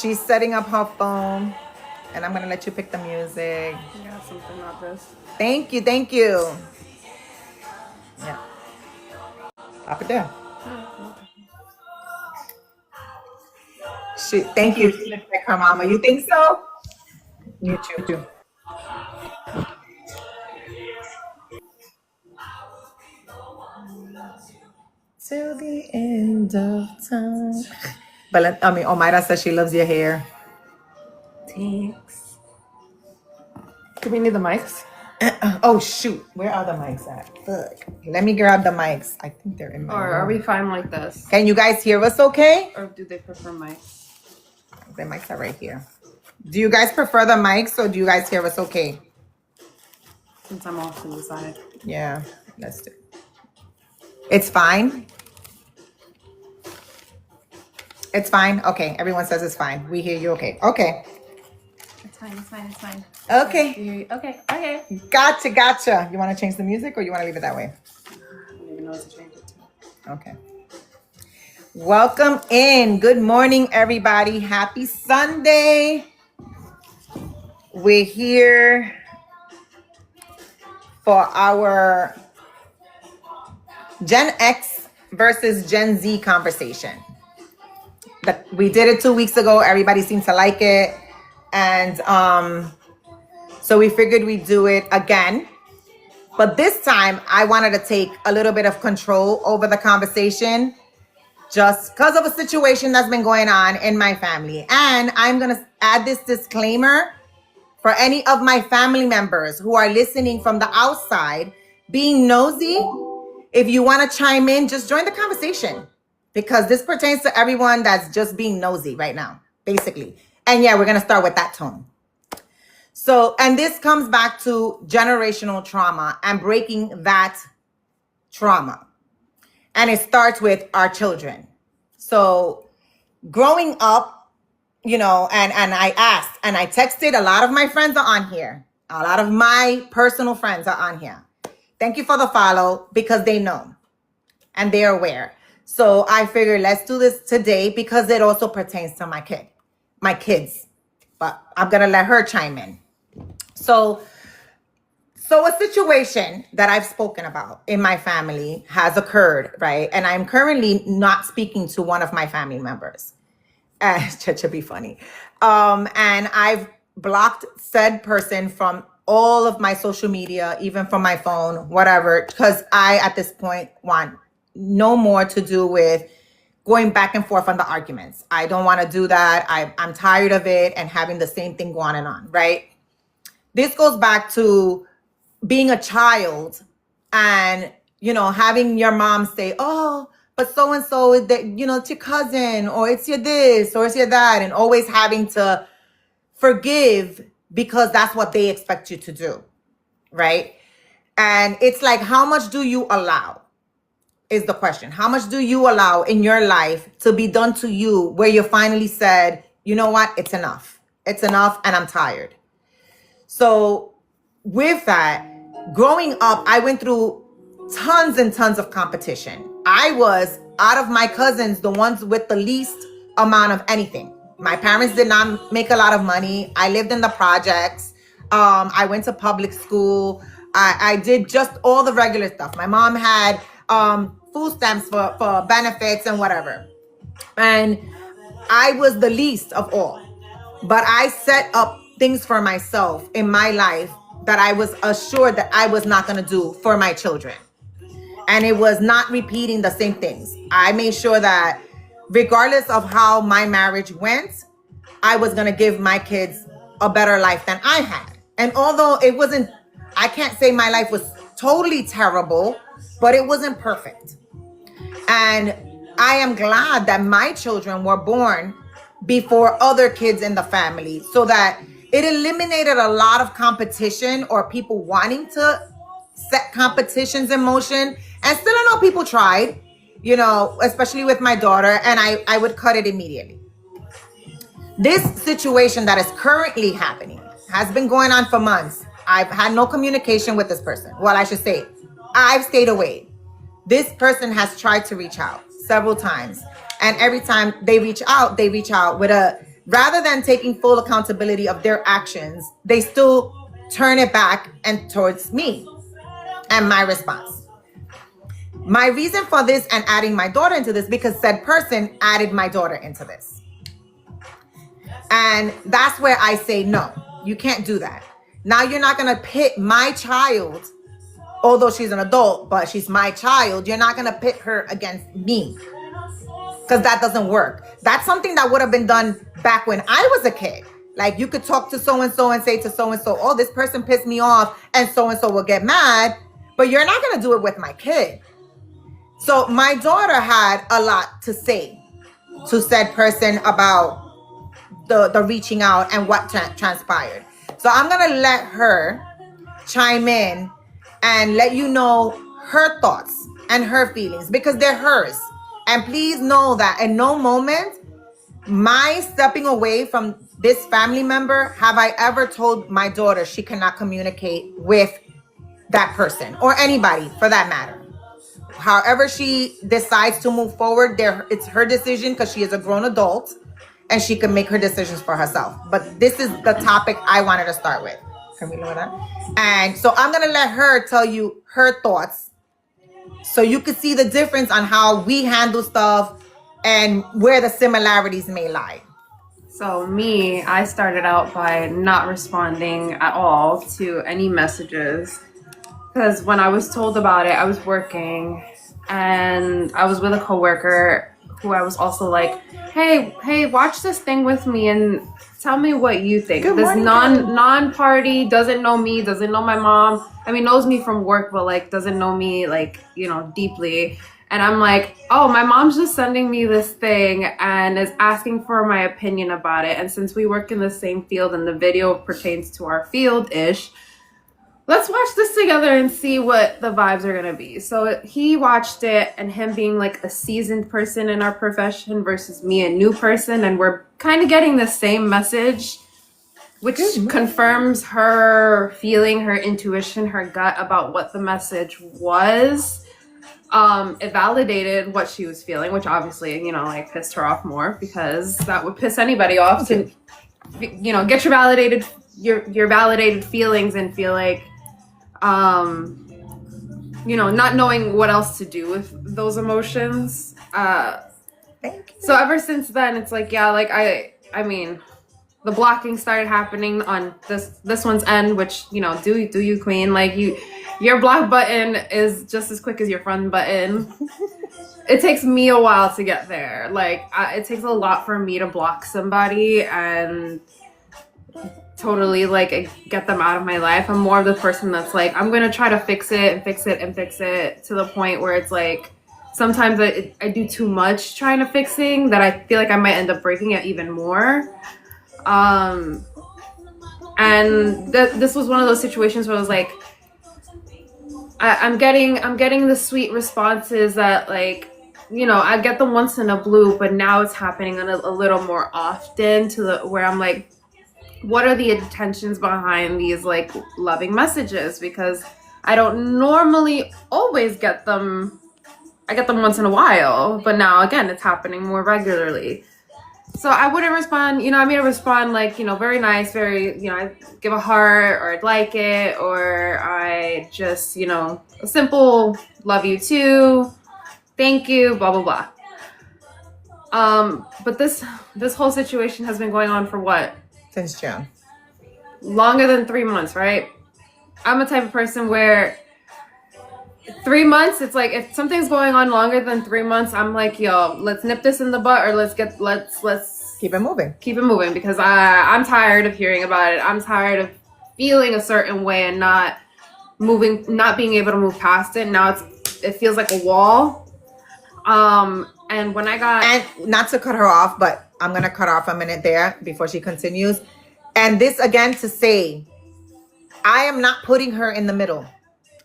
She's setting up her phone, and I'm gonna let you pick the music. You have something about this. Thank you, thank you. Yeah. Pop it there. Thank you. She looks like her mama. You think so? You too. Till the end of time. But Omaira says she loves your hair. Thanks. Do we need the mics? Oh shoot, where are the mics at? Fuck. Let me grab the mics. I think they're in my Or room. are we fine like this? Can you guys hear us okay? Or do they prefer mics? The mics are right here. Do you guys prefer the mics or do you guys hear us okay? Since I'm off to the side. Yeah, let's do it. It's fine. It's fine. Okay, everyone says it's fine. We hear you okay. Okay. It's fine, it's fine, it's fine. Okay. Okay. Gotcha. You want to change the music or you want to leave it that way? I don't even know what to change it to. Okay. Welcome in. Good morning, everybody. Happy Sunday. We're here for our Gen X versus Gen Z conversation. We did it 2 weeks ago. Everybody seemed to like it. And so we figured we'd do it again. But this time, I wanted to take a little bit of control over the conversation just because of a situation that's been going on in my family. And I'm going to add this disclaimer for any of my family members who are listening from the outside, being nosy. If you want to chime in, just join the conversation because this pertains to everyone that's just being nosy right now, basically. And yeah, we're going to start with that tone. So, and this comes back to generational trauma and breaking that trauma. And it starts with our children. So growing up, and I asked and I texted, a lot of my friends are on here. A lot of my personal friends are on here. Thank you for the follow because they know and they're aware. So I figured let's do this today because it also pertains to my kids, but I'm going to let her chime in. So a situation that I've spoken about in my family has occurred, right? And I'm currently not speaking to one of my family members. To be funny. And I've blocked said person from all of my social media, even from my phone, whatever, because I, at this point, want no more to do with going back and forth on the arguments. I don't want to do that. I'm tired of it and having the same thing going on, right? This goes back to being a child and, having your mom say, oh, but so-and-so, it's your cousin, or it's your this, or it's your that, and always having to forgive because that's what they expect you to do, right? And it's like, how much do you allow is the question. How much do you allow in your life to be done to you where you finally said, you know what, it's enough. It's enough and I'm tired. So with that, growing up, I went through tons and tons of competition. I was, out of my cousins, the ones with the least amount of anything. My parents did not make a lot of money. I lived in the projects. I went to public school. I did just all the regular stuff. My mom had food stamps for benefits and whatever. And I was the least of all. But I set up things for myself in my life that I was assured that I was not going to do for my children. And it was not repeating the same things. I made sure that regardless of how my marriage went, I was going to give my kids a better life than I had. And although I can't say my life was totally terrible, but it wasn't perfect. And I am glad that my children were born before other kids in the family so that it eliminated a lot of competition or people wanting to set competitions in motion. And still, I know people tried, especially with my daughter, and I would cut it immediately. This situation that is currently happening has been going on for months. I've had no communication with this person. Well, I should say, I've stayed away. This person has tried to reach out several times. And every time they reach out with a rather than taking full accountability of their actions, they still turn it back and towards me and my response. My reason for this and adding my daughter into this, because said person added my daughter into this. And that's where I say, no, you can't do that. Now you're not going to pit my child, although she's an adult, but she's my child. You're not going to pit her against me, because that doesn't work. That's something that would have been done back when I was a kid. Like, you could talk to so-and-so and say to so-and-so, oh, this person pissed me off, and so-and-so will get mad, but you're not going to do it with my kid. So my daughter had a lot to say to said person about the reaching out and what transpired. So I'm going to let her chime in and let you know her thoughts and her feelings, because they're hers. And please know that in no moment, my stepping away from this family member, have I ever told my daughter she cannot communicate with that person or anybody for that matter. However she decides to move forward, it's her decision, because she is a grown adult and she can make her decisions for herself. But this is the topic I wanted to start with. Can we know that? And so I'm going to let her tell you her thoughts, so you can see the difference on how we handle stuff and where the similarities may lie. So me, I started out by not responding at all to any messages, because when I was told about it, I was working and I was with a coworker who I was also like, hey, watch this thing with me and tell me what you think. Good This morning, non-party doesn't know me, doesn't know my mom. I mean, knows me from work, but like doesn't know me like, deeply. And I'm like, oh, my mom's just sending me this thing and is asking for my opinion about it. And since we work in the same field and the video pertains to our field-ish, let's watch this together and see what the vibes are going to be. So he watched it, and him being like a seasoned person in our profession versus me, a new person. And we're kind of getting the same message, which confirms her feeling, her intuition, her gut about what the message was. It validated what she was feeling, which obviously, pissed her off more, because that would piss anybody off to, get your validated feelings and feel like, not knowing what else to do with those emotions. So ever since then, it's like, yeah, like I mean, the blocking started happening on this one's end, which, do you, queen? Like, your block button is just as quick as your friend button. It takes me a while to get there. Like, it takes a lot for me to block somebody and totally like get them out of my life. I'm more of the person that's like, I'm gonna try to fix it and fix it and fix it, to the point where it's like sometimes I do too much trying to fixing that I feel like I might end up breaking it even more. And this was one of those situations where I was like, I'm getting the sweet responses that, like, I get them once in a blue, but now it's happening a little more often, where I'm like, what are the intentions behind these like loving messages? Because I don't normally always get them. I get them once in a while, but now again, it's happening more regularly. So I wouldn't respond, I mean, I respond like, very nice, very, I give a heart, or I'd like it, or I just, a simple love you too, thank you, blah, blah, blah. But this whole situation has been going on for what? Since June. Longer than 3 months, right? I'm a type of person where 3 months, it's like, if something's going on longer than 3 months, I'm like, yo, let's nip this in the butt, or let's keep it moving. Keep it moving, because I'm tired of hearing about it. I'm tired of feeling a certain way and not being able to move past it. Now it feels like a wall. And when I got... And not to cut her off, but I'm going to cut off a minute there before she continues. And this again to say, I am not putting her in the middle.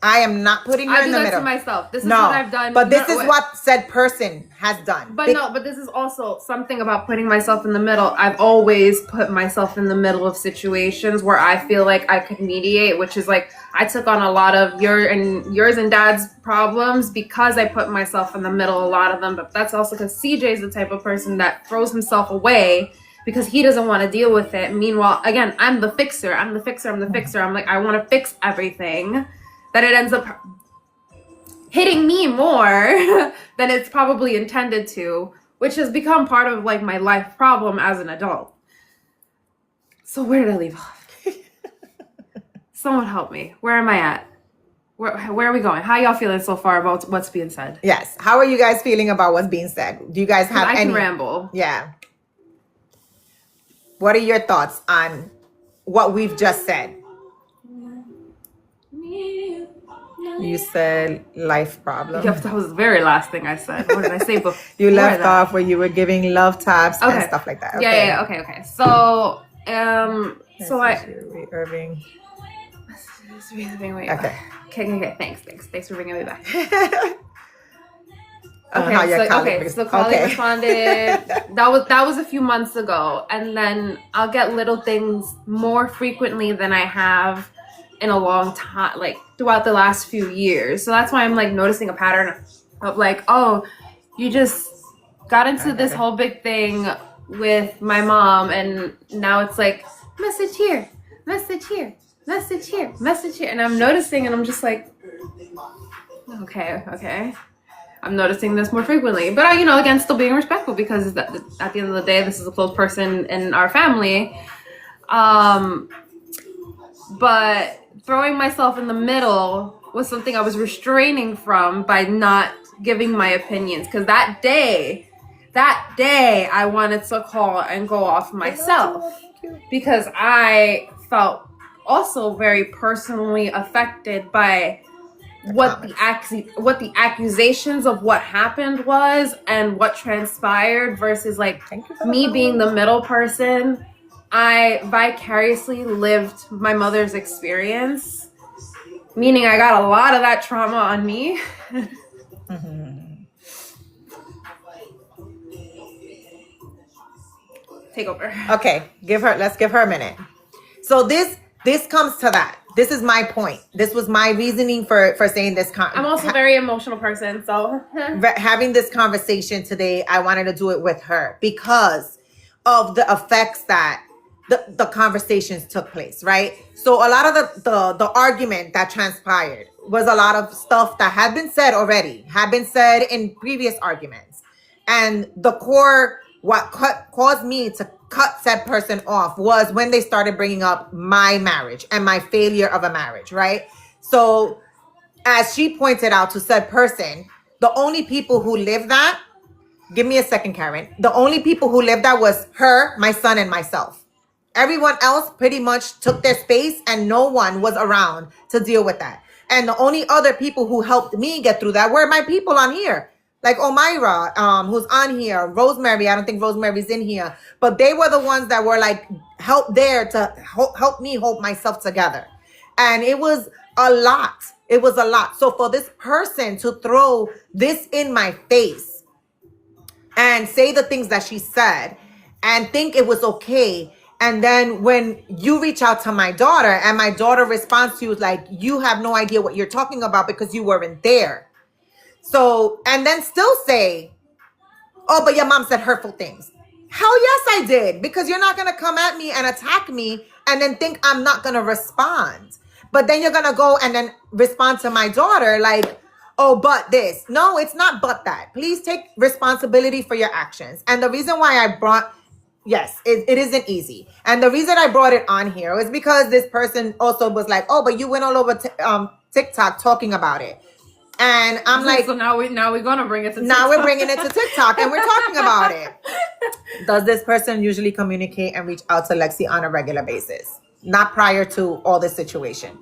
I am not putting her in the middle. I do that to myself. This is what I've done. But this is what said person has done. But this is also something about putting myself in the middle. I've always put myself in the middle of situations where I feel like I could mediate, which is like, I took on a lot of yours and dad's problems because I put myself in the middle, a lot of them. But that's also because CJ is the type of person that throws himself away because he doesn't want to deal with it. Meanwhile, again, I'm the fixer. I'm like, I want to fix everything. That it ends up hitting me more than it's probably intended to, which has become part of like my life problem as an adult. So where did I leave off? Someone help me. Where am I at? Where are we going? How y'all feeling so far about what's being said? Yes. How are you guys feeling about what's being said? Do you guys have I any? can ramble. Yeah. What are your thoughts on what we've just said? You said life problem. Yep, that was the very last thing I said. What did I say before? You left that? off where you were giving love taps and stuff like that. Okay. Yeah, okay. So, Irving. Wait. Okay. Okay. Thanks for bringing me back. So Carly responded. That was a few months ago, and then I'll get little things more frequently than I have in a long time, like throughout the last few years. So that's why I'm like noticing a pattern of like, oh, you just got into this whole big thing with my mom, and now it's like message here, and I'm noticing, and I'm just like, okay. I'm noticing this more frequently, but again, still being respectful, because at the end of the day, this is a close person in our family. But throwing myself in the middle was something I was restraining from by not giving my opinions, because that day I wanted to call and go off myself, because I felt also very personally affected by what the accusations of what happened was and what transpired, versus like me being the middle person. I vicariously lived my mother's experience, meaning I got a lot of that trauma on me. Take over. Okay, let's give her a minute. So this comes to that. This is my point. This was my reasoning for saying this. I'm also a very emotional person, so having this conversation today, I wanted to do it with her because of the effects that the conversations took place, right? So a lot of the argument that transpired was a lot of stuff that had been said already, had been said in previous arguments. And the core, what caused me to cut said person off was when they started bringing up my marriage and my failure of a marriage, right? So as she pointed out to said person, the only people who lived that, give me a second, Karen. The only people who lived that was her, my son, and myself. Everyone else pretty much took their space and no one was around to deal with that. And the only other people who helped me get through that were my people on here. Like Omaira, who's on here, Rosemary. I don't think Rosemary's in here, but they were the ones that were like help there to help me hold myself together. And it was a lot. It was a lot. So for this person to throw this in my face and say the things that she said and think it was okay. And then when you reach out to my daughter and my daughter responds to you like, you have no idea what you're talking about because you weren't there. So, and then still say, oh, but your mom said hurtful things. Hell yes, I did. Because you're not going to come at me and attack me and then think I'm not going to respond. But then you're going to go and then respond to my daughter like, oh, but this. No, it's not but that. Please take responsibility for your actions. And the reason why I brought, yes, it isn't easy. And the reason I brought it on here was because this person also was like, oh, but you went all over TikTok talking about it. And I'm like, so now we're gonna bring it to TikTok. Now we're bringing it to TikTok and we're talking about it. Does this person usually communicate and reach out to Lexi on a regular basis? Not prior to all this situation.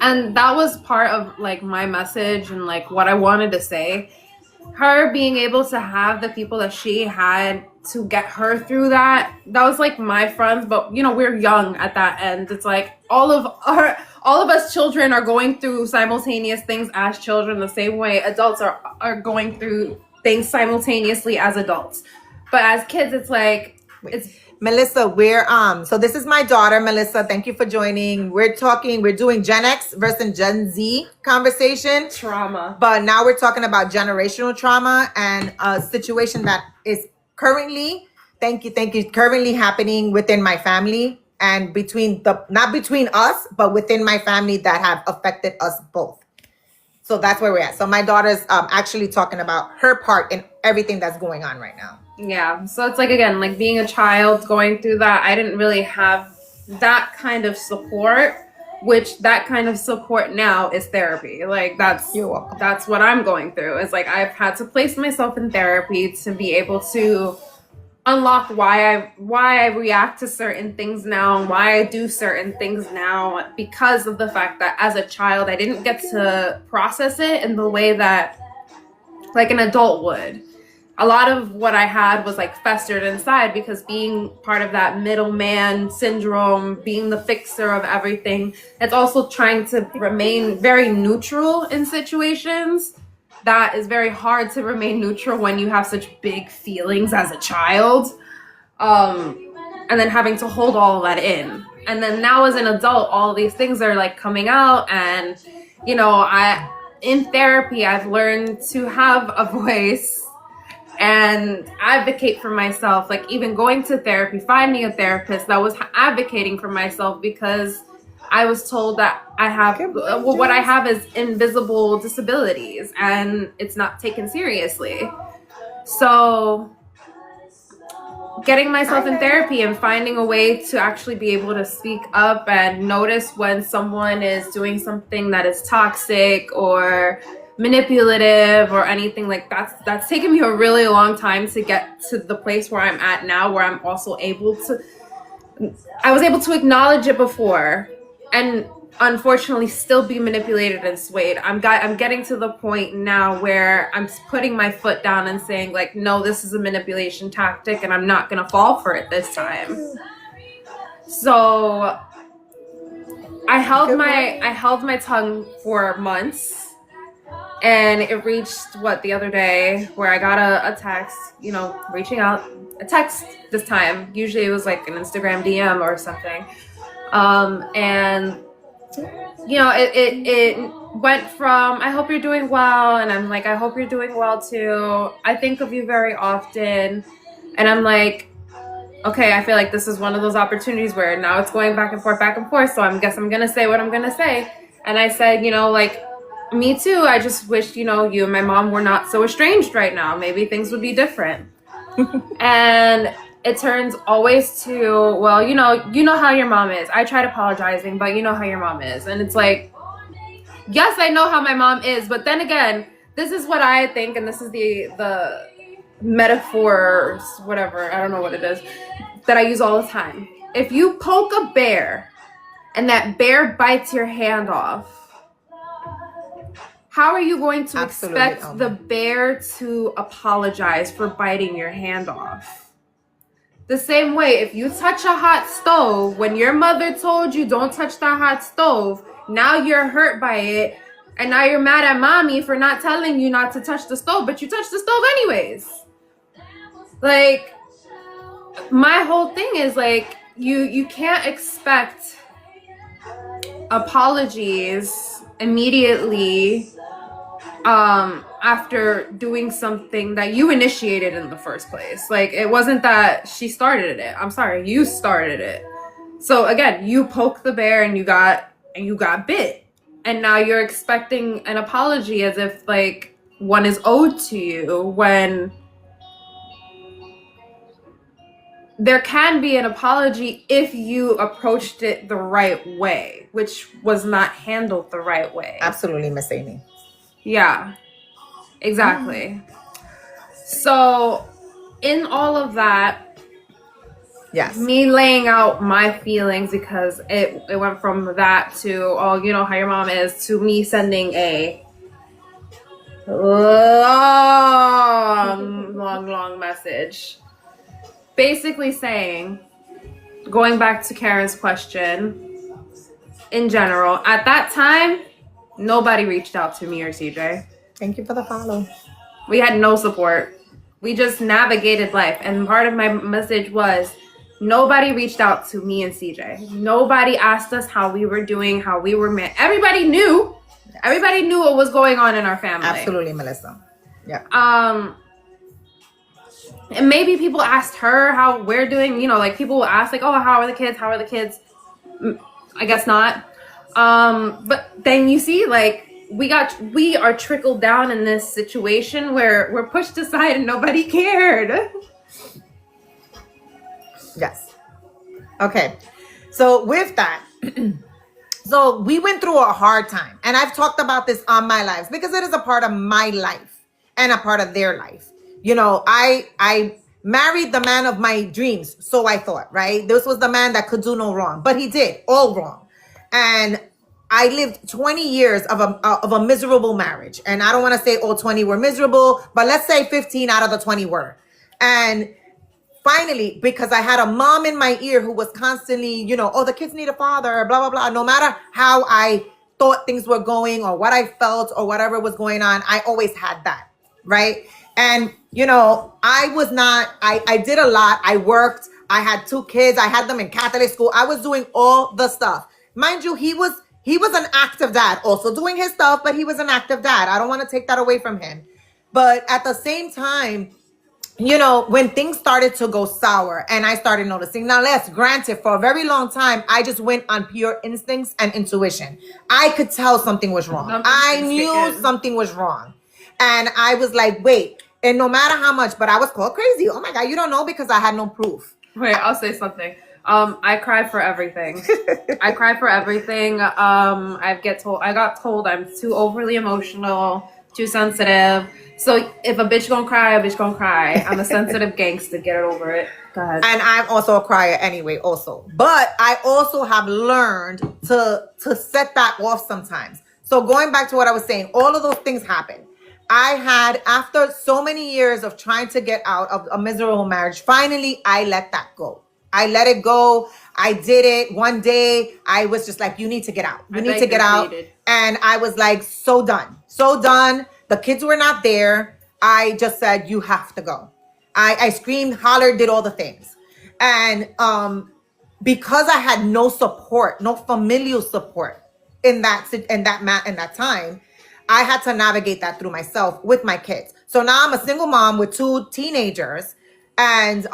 And that was part of like my message and like what I wanted to say. Her being able to have the people that she had to get her through that was like my friends, but we're young at that end. It's like all of us children are going through simultaneous things as children the same way adults are going through things simultaneously as adults. But as kids, it's like it's Melissa, we're so this is my daughter, Melissa. Thank you for joining. We're doing Gen X versus Gen Z conversation. Trauma. But now we're talking about generational trauma and a situation that is currently Thank you. Currently happening within my family and not between us, but within my family that have affected us both. So that's where we're at. So my daughter's actually talking about her part in everything that's going on right now. Yeah. So it's like, again, like being a child going through that, I didn't really have that kind of support, which that kind of support now is therapy. Like You're welcome. that's what I'm going through. It's like I've had to place myself in therapy to be able to unlock why I react to certain things now and why I do certain things now, because of the fact that as a child I didn't get to process it in the way that like an adult would. A lot of what I had was like festered inside because being part of that middleman syndrome, being the fixer of everything, it's also trying to remain very neutral in situations. That is very hard to remain neutral when you have such big feelings as a child. And then having to hold all of that in. And then now as an adult, all these things are like coming out, and you know, in therapy I've learned to have a voice and advocate for myself. Like even going to therapy, finding a therapist that was advocating for myself, because I was told that what I have is invisible disabilities and it's not taken seriously. So getting myself in therapy and finding a way to actually be able to speak up and notice when someone is doing something that is toxic or manipulative or anything like that's taken me a really long time to get to the place where I'm at now, where I'm also I was able to acknowledge it before and unfortunately still be manipulated and swayed. I'm getting to the point now where I'm putting my foot down and saying like, no, this is a manipulation tactic and I'm not gonna fall for it this time. So I held my tongue for months. And it reached the other day where I got a text, you know, reaching out, a text this time. Usually it was like an Instagram DM or something. And you know, it went from, I hope you're doing well. And I'm like, I hope you're doing well too. I think of you very often. And I'm like, okay, I feel like this is one of those opportunities where now it's going back and forth. So I guess I'm going to say what I'm going to say. And I said, you know, like, me too. I just wish, you know, you and my mom were not so estranged right now. Maybe things would be different. And it turns always to, well, you know how your mom is. I tried apologizing, but you know how your mom is. And it's like, yes, I know how my mom is. But then again, this is what I think. And this is the metaphors, whatever, I don't know what it is, that I use all the time. If you poke a bear and that bear bites your hand off, how are you going to expect the bear to apologize for biting your hand off? The same way, if you touch a hot stove, when your mother told you don't touch that hot stove, now you're hurt by it, and now you're mad at mommy for not telling you not to touch the stove, but you touched the stove anyways. Like, my whole thing is like, you can't expect apologies immediately after doing something that you initiated in the first place. Like, it wasn't that she started it. I'm sorry, you started it. So again, you poked the bear and you got bit. And now you're expecting an apology as if like one is owed to you, when there can be an apology if you approached it the right way, which was not handled the right way. Absolutely, Miss Amy. Yeah, exactly. So in all of that, yes, me laying out my feelings, because it went from that to, oh, you know how your mom is, to me sending a long message. Basically saying, going back to Karen's question, in general, at that time, nobody reached out to me or CJ. Thank you for the follow. We had no support. We just navigated life. And part of my message was, nobody reached out to me and CJ. Nobody asked us how we were doing, how we were met. Everybody knew. Yes. Everybody knew what was going on in our family. Absolutely, Melissa. Yeah. And maybe people asked her how we're doing, you know, like people will ask like, oh, how are the kids? How are the kids? I guess not. But then you see, like, we are trickled down in this situation where we're pushed aside and nobody cared. Yes. Okay. So with that, so we went through a hard time, and I've talked about this on my lives because it is a part of my life and a part of their life. You know, I married the man of my dreams, so I thought, right? This was the man that could do no wrong, but he did all wrong. And I lived 20 years of a miserable marriage. And I don't want to say all 20 were miserable, but let's say 15 out of the 20 were. And finally, because I had a mom in my ear who was constantly, you know, oh, the kids need a father, blah, blah, blah. No matter how I thought things were going or what I felt or whatever was going on, I always had that, right? And, you know, I did a lot. I worked. I had 2 kids. I had them in Catholic school. I was doing all the stuff. Mind you, he was an active dad, also doing his stuff, but he was an active dad. I don't want to take that away from him. But at the same time, you know, when things started to go sour and I started noticing, now let's granted, for a very long time, I just went on pure instincts and intuition. I could tell something was wrong. I knew something was wrong. And I was like, wait, and no matter how much, but I was called crazy. Oh my God, you don't know, because I had no proof. Wait, I'll say something. I cry for everything. I cry for everything. I got told I'm too overly emotional, too sensitive. So if a bitch gonna cry, a bitch gonna cry. I'm a sensitive gangster. Get it over it. Go ahead. And I'm also a crier anyway, also. But I also have learned to set that off sometimes. So going back to what I was saying, all of those things happen. I had, after so many years of trying to get out of a miserable marriage, finally I let that go. I let it go. I did it. One day I was just like, you need to get out. You need to get out. And I was like, so done. So done. The kids were not there. I just said, you have to go. I screamed, hollered, did all the things. And because I had no support, no familial support in that time, I had to navigate that through myself with my kids. So now I'm a single mom with 2 teenagers, and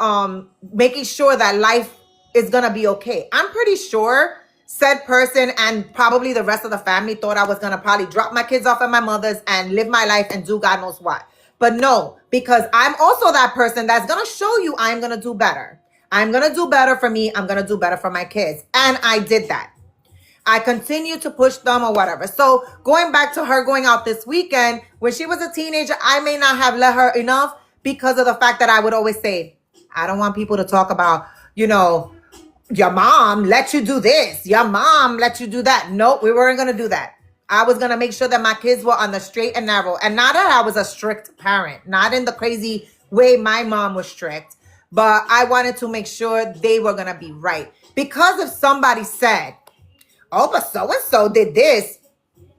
making sure that life is gonna be okay. I'm pretty sure said person and probably the rest of the family thought I was gonna probably drop my kids off at my mother's and live my life and do God knows what. But no, because I'm also that person that's gonna show you I'm gonna do better. I'm gonna do better for me. I'm gonna do better for my kids. And I did that. I continued to push them or whatever. So going back to her going out this weekend, when she was a teenager, I may not have let her enough because of the fact that I would always say, I don't want people to talk about, you know, your mom let you do this. Your mom let you do that. Nope, we weren't going to do that. I was going to make sure that my kids were on the straight and narrow. And not that I was a strict parent, not in the crazy way my mom was strict, but I wanted to make sure they were going to be right. Because if somebody said, oh, but so-and-so did this.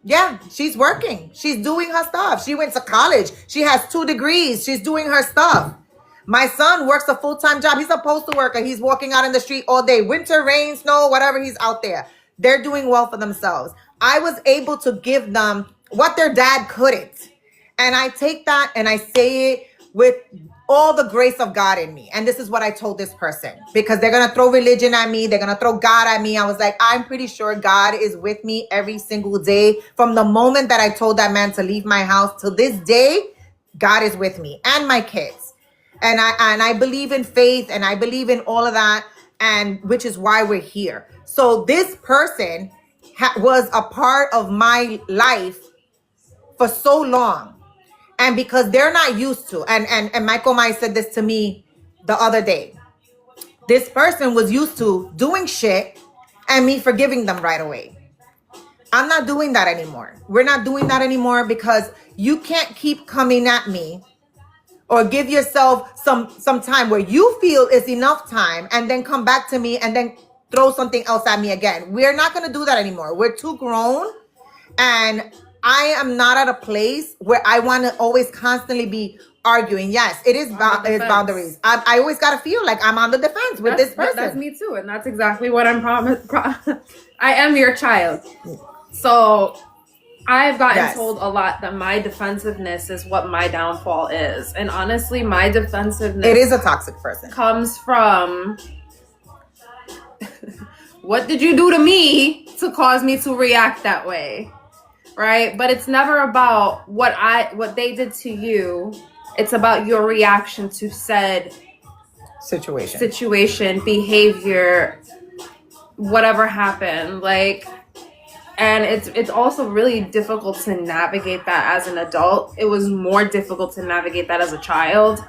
Yeah, she's working. She's doing her stuff. She went to college. She has 2 degrees. She's doing her stuff. My son works a full-time job. He's a postal worker. He's walking out in the street all day. Winter, rain, snow, whatever, he's out there. They're doing well for themselves. I was able to give them what their dad couldn't. And I take that and I say it with all the grace of God in me. And this is what I told this person, because they're going to throw religion at me. They're going to throw God at me. I was like, I'm pretty sure God is with me every single day. From the moment that I told that man to leave my house to this day, God is with me and my kids. And I believe in faith and I believe in all of that. And which is why we're here. So this person was a part of my life for so long. And because they're not used to, and Michael Myers said this to me the other day. This person was used to doing shit and me forgiving them right away. I'm not doing that anymore. We're not doing that anymore because you can't keep coming at me or give yourself some time where you feel is enough time and then come back to me and then throw something else at me again. We're not going to do that anymore. We're too grown, and I am not at a place where I want to always constantly be arguing. Yes, it is boundaries. I always got to feel like I'm on the defense with this person. That's me too. And that's exactly what I'm promised. I am your child. So I've gotten Yes. told a lot that my defensiveness is what my downfall is. And honestly, my defensiveness It is a toxic person. comes from what did you do to me to cause me to react that way? Right? But it's never about what they did to you. It's about your reaction to said situation, behavior, whatever happened. Like, and it's also really difficult to navigate that as an adult. It was more difficult to navigate that as a child.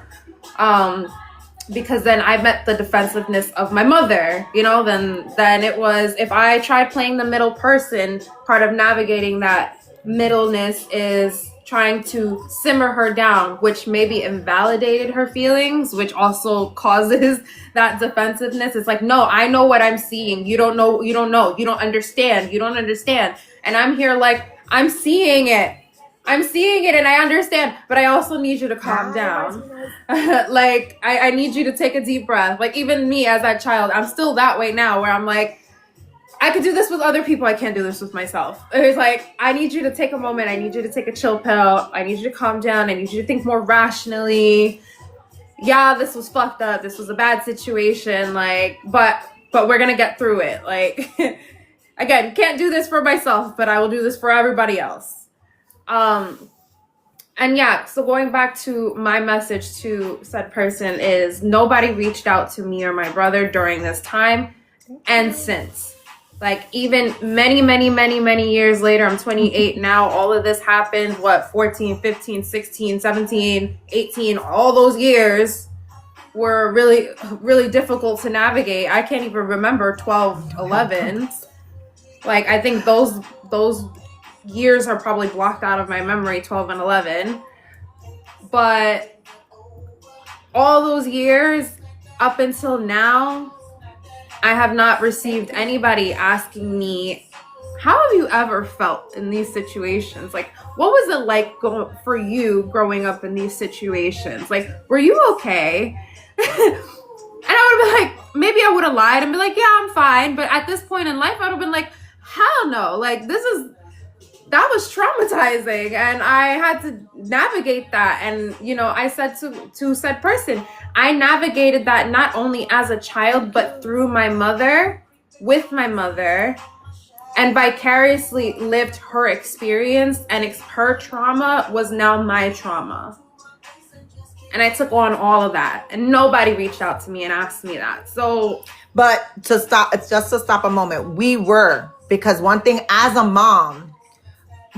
Because then I met the defensiveness of my mother, you know, then it was, if I try playing the middle person, part of navigating that middleness is trying to simmer her down, which maybe invalidated her feelings, which also causes that defensiveness. It's like, no, I know what I'm seeing. You don't know, you don't understand. And I'm here like, I'm seeing it and I understand, but I also need you to calm down. Like, I need you to take a deep breath. Like, even me as that child, I'm still that way now, where I'm like, I could do this with other people, I can't do this with myself. It's like, I need you to take a moment, I need you to take a chill pill, I need you to calm down, I need you to think more rationally. Yeah, this was fucked up, this was a bad situation, like, but we're gonna get through it. Like, again, can't do this for myself, but I will do this for everybody else. And yeah, so going back to my message to said person is, nobody reached out to me or my brother during this time and since. Like, even many years later, I'm 28 now, all of this happened, 14, 15, 16, 17, 18, all those years were really, really difficult to navigate. I can't even remember 12, 11. Like, I think those years are probably blocked out of my memory, 12 and 11. But all those years up until now, I have not received anybody asking me, how have you ever felt in these situations? Like, what was it like for you growing up in these situations? Like, were you okay? And I would have been like, maybe I would have lied and be like, yeah, I'm fine. But at this point in life, I would have been like, hell no. Like, that was traumatizing, and I had to navigate that. And, you know, I said to said person, I navigated that not only as a child, but through my mother, with my mother, and vicariously lived her experience, and her trauma was now my trauma. And I took on all of that, and nobody reached out to me and asked me that. So, but just to stop a moment, because one thing as a mom,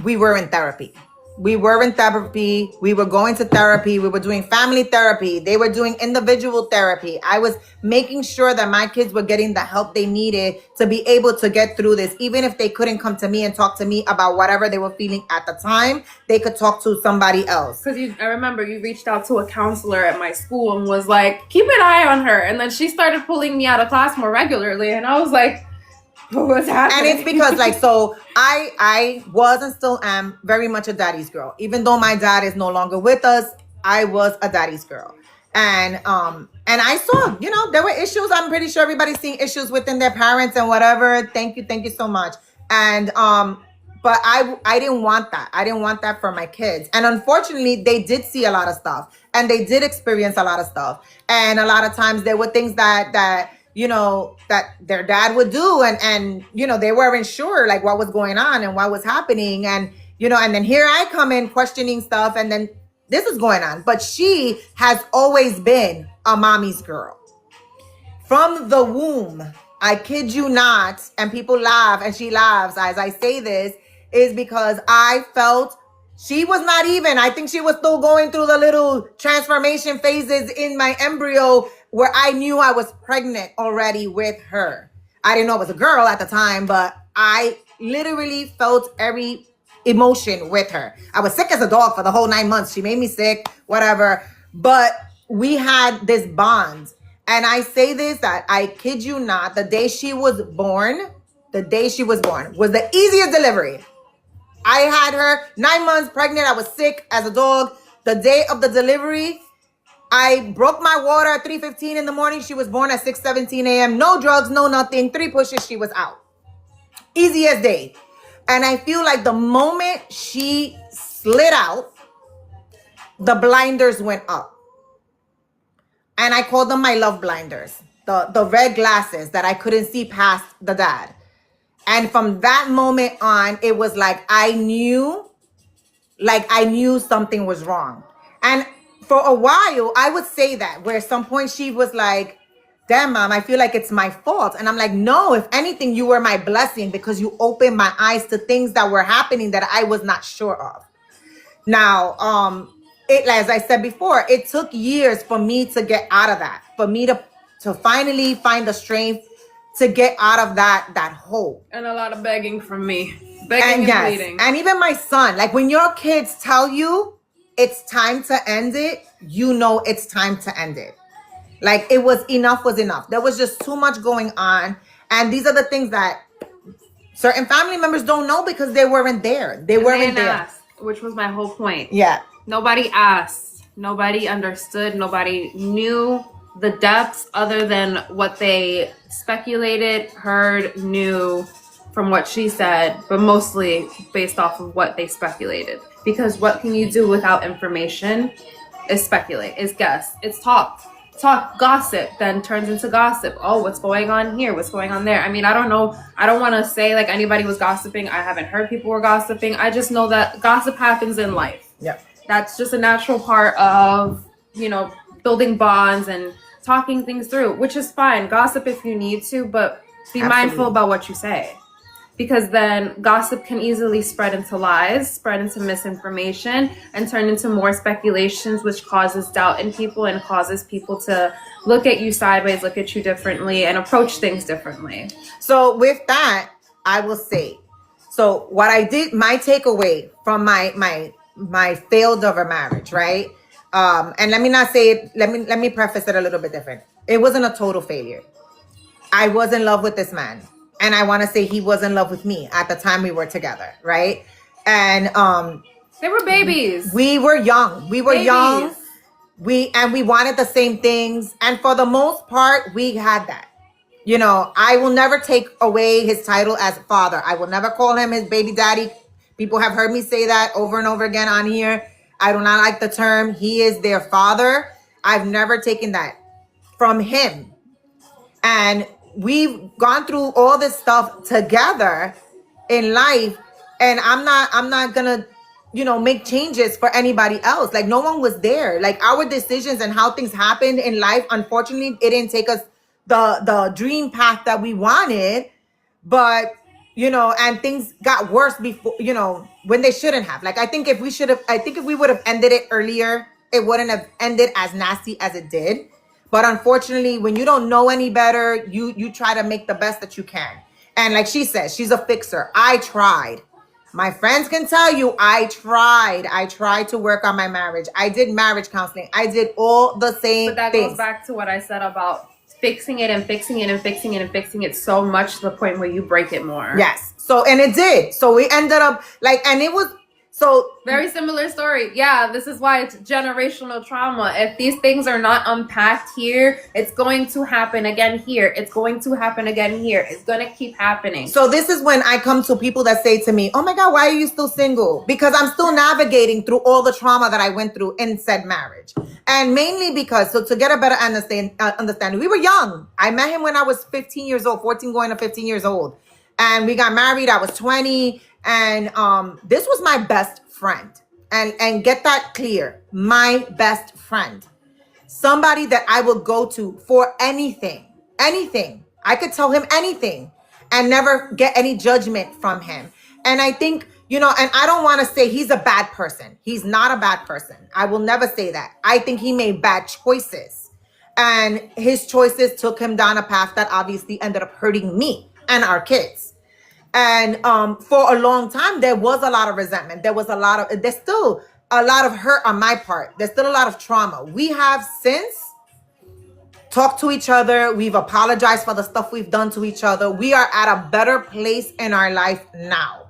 we were in therapy. We were going to therapy. We were doing family therapy. They were doing individual therapy. I was making sure that my kids were getting the help they needed to be able to get through this. Even if they couldn't come to me and talk to me about whatever they were feeling at the time, they could talk to somebody else. Because I remember you reached out to a counselor at my school and was like, keep an eye on her. And then she started pulling me out of class more regularly. And I was like, what's happening? And it's because, like, so I was and still am very much a daddy's girl. Even though my dad is no longer with us, I was a daddy's girl. And I saw, you know, there were issues. I'm pretty sure everybody's seeing issues within their parents and whatever. Thank you so much. And but I didn't want that. I didn't want that for my kids. And unfortunately, they did see a lot of stuff, and they did experience a lot of stuff. And a lot of times there were things that you know, that their dad would do. And, you know, they weren't sure, like, what was going on and what was happening. And, you know, and then here I come in questioning stuff, and then this is going on. But she has always been a mommy's girl. From the womb, I kid you not, and people laugh, and she laughs as I say this, is because I felt she was not even, I think she was still going through the little transformation phases in my embryo, where I knew I was pregnant already with her. I didn't know it was a girl at the time, but I literally felt every emotion with her. I was sick as a dog for the whole 9 months. She made me sick, whatever. But we had this bond. And I say this, that I kid you not, the day she was born was the easiest delivery. I had her 9 months pregnant. I was sick as a dog. The day of the delivery, I broke my water at 3:15 in the morning. She was born at 6:17 a.m. No drugs, no nothing. 3 pushes, she was out. Easiest day. And I feel like the moment she slid out, the blinders went up. And I called them my love blinders. The red glasses that I couldn't see past the dad. And from that moment on, it was like I knew something was wrong. And for a while, I would say that, where at some point she was like, damn, mom, I feel like it's my fault. And I'm like, no, if anything, you were my blessing because you opened my eyes to things that were happening that I was not sure of. Now, as I said before, it took years for me to get out of that, for me to finally find the strength to get out of that hole. And a lot of begging from me. Begging and pleading. And even my son, like when your kids tell you it's time to end it, you know it's time to end it. Like it was enough. There was just too much going on. And these are the things that certain family members don't know because they weren't there. They weren't there. Asked, which was my whole point. Yeah. Nobody asked. Nobody understood. Nobody knew the depths other than what they speculated, heard, knew from what she said, but mostly based off of what they speculated. Because what can you do without information? Is speculate, is guess, it's talk. Gossip then turns into gossip. Oh, what's going on here? What's going on there? I mean, I don't know. I don't want to say like anybody was gossiping. I haven't heard people were gossiping. I just know that gossip happens in life. Yeah. That's just a natural part of, building bonds and talking things through, which is fine. Gossip if you need to, but be mindful about what you say. Because then gossip can easily spread into lies, spread into misinformation, and turn into more speculations, which causes doubt in people and causes people to look at you sideways, look at you differently, and approach things differently. So with that, I will say, so what I did, my takeaway from my failed of a marriage, right? And let me not say it, let me preface it a little bit different. It wasn't a total failure. I was in love with this man. And I want to say he was in love with me at the time we were together, right? And they were babies. We were young. We were babies. Young. We wanted the same things. And for the most part, we had that. I will never take away his title as father. I will never call him his baby daddy. People have heard me say that over and over again on here. I do not like the term. He is their father. I've never taken that from him. And we've gone through all this stuff together in life, and I'm not gonna, make changes for anybody else. Like no one was there. Like our decisions and how things happened in life, unfortunately, it didn't take us the dream path that we wanted, but and things got worse before, when they shouldn't have. Like I think if we would have ended it earlier, it wouldn't have ended as nasty as it did. But unfortunately, when you don't know any better, you try to make the best that you can. And like she says, she's a fixer. I tried. My friends can tell you, I tried to work on my marriage. I did marriage counseling. I did all the same things. But that goes back to what I said about fixing it and fixing it and fixing it and fixing it so much to the point where you break it more. Yes. So, and it did. So we ended up and it was, so very similar story. Yeah, this is why it's generational trauma. If these things are not unpacked here, it's going to happen again here. It's going to happen again here. It's going to keep happening. So this is when I come to people that say to me, oh my God, why are you still single? Because I'm still navigating through all the trauma that I went through in said marriage. And mainly because, so to get a better understanding, we were young. I met him when I was 15 years old, 14 going to 15 years old. And we got married. I was 20. And this was my best friend. And get that clear. My best friend. Somebody that I would go to for anything. Anything. I could tell him anything and never get any judgment from him. And I think, and I don't want to say he's a bad person. He's not a bad person. I will never say that. I think he made bad choices. And his choices took him down a path that obviously ended up hurting me and our kids. And for a long time, there was a lot of resentment. There's still a lot of hurt on my part. There's still a lot of trauma. We have since talked to each other. We've apologized for the stuff we've done to each other. We are at a better place in our life now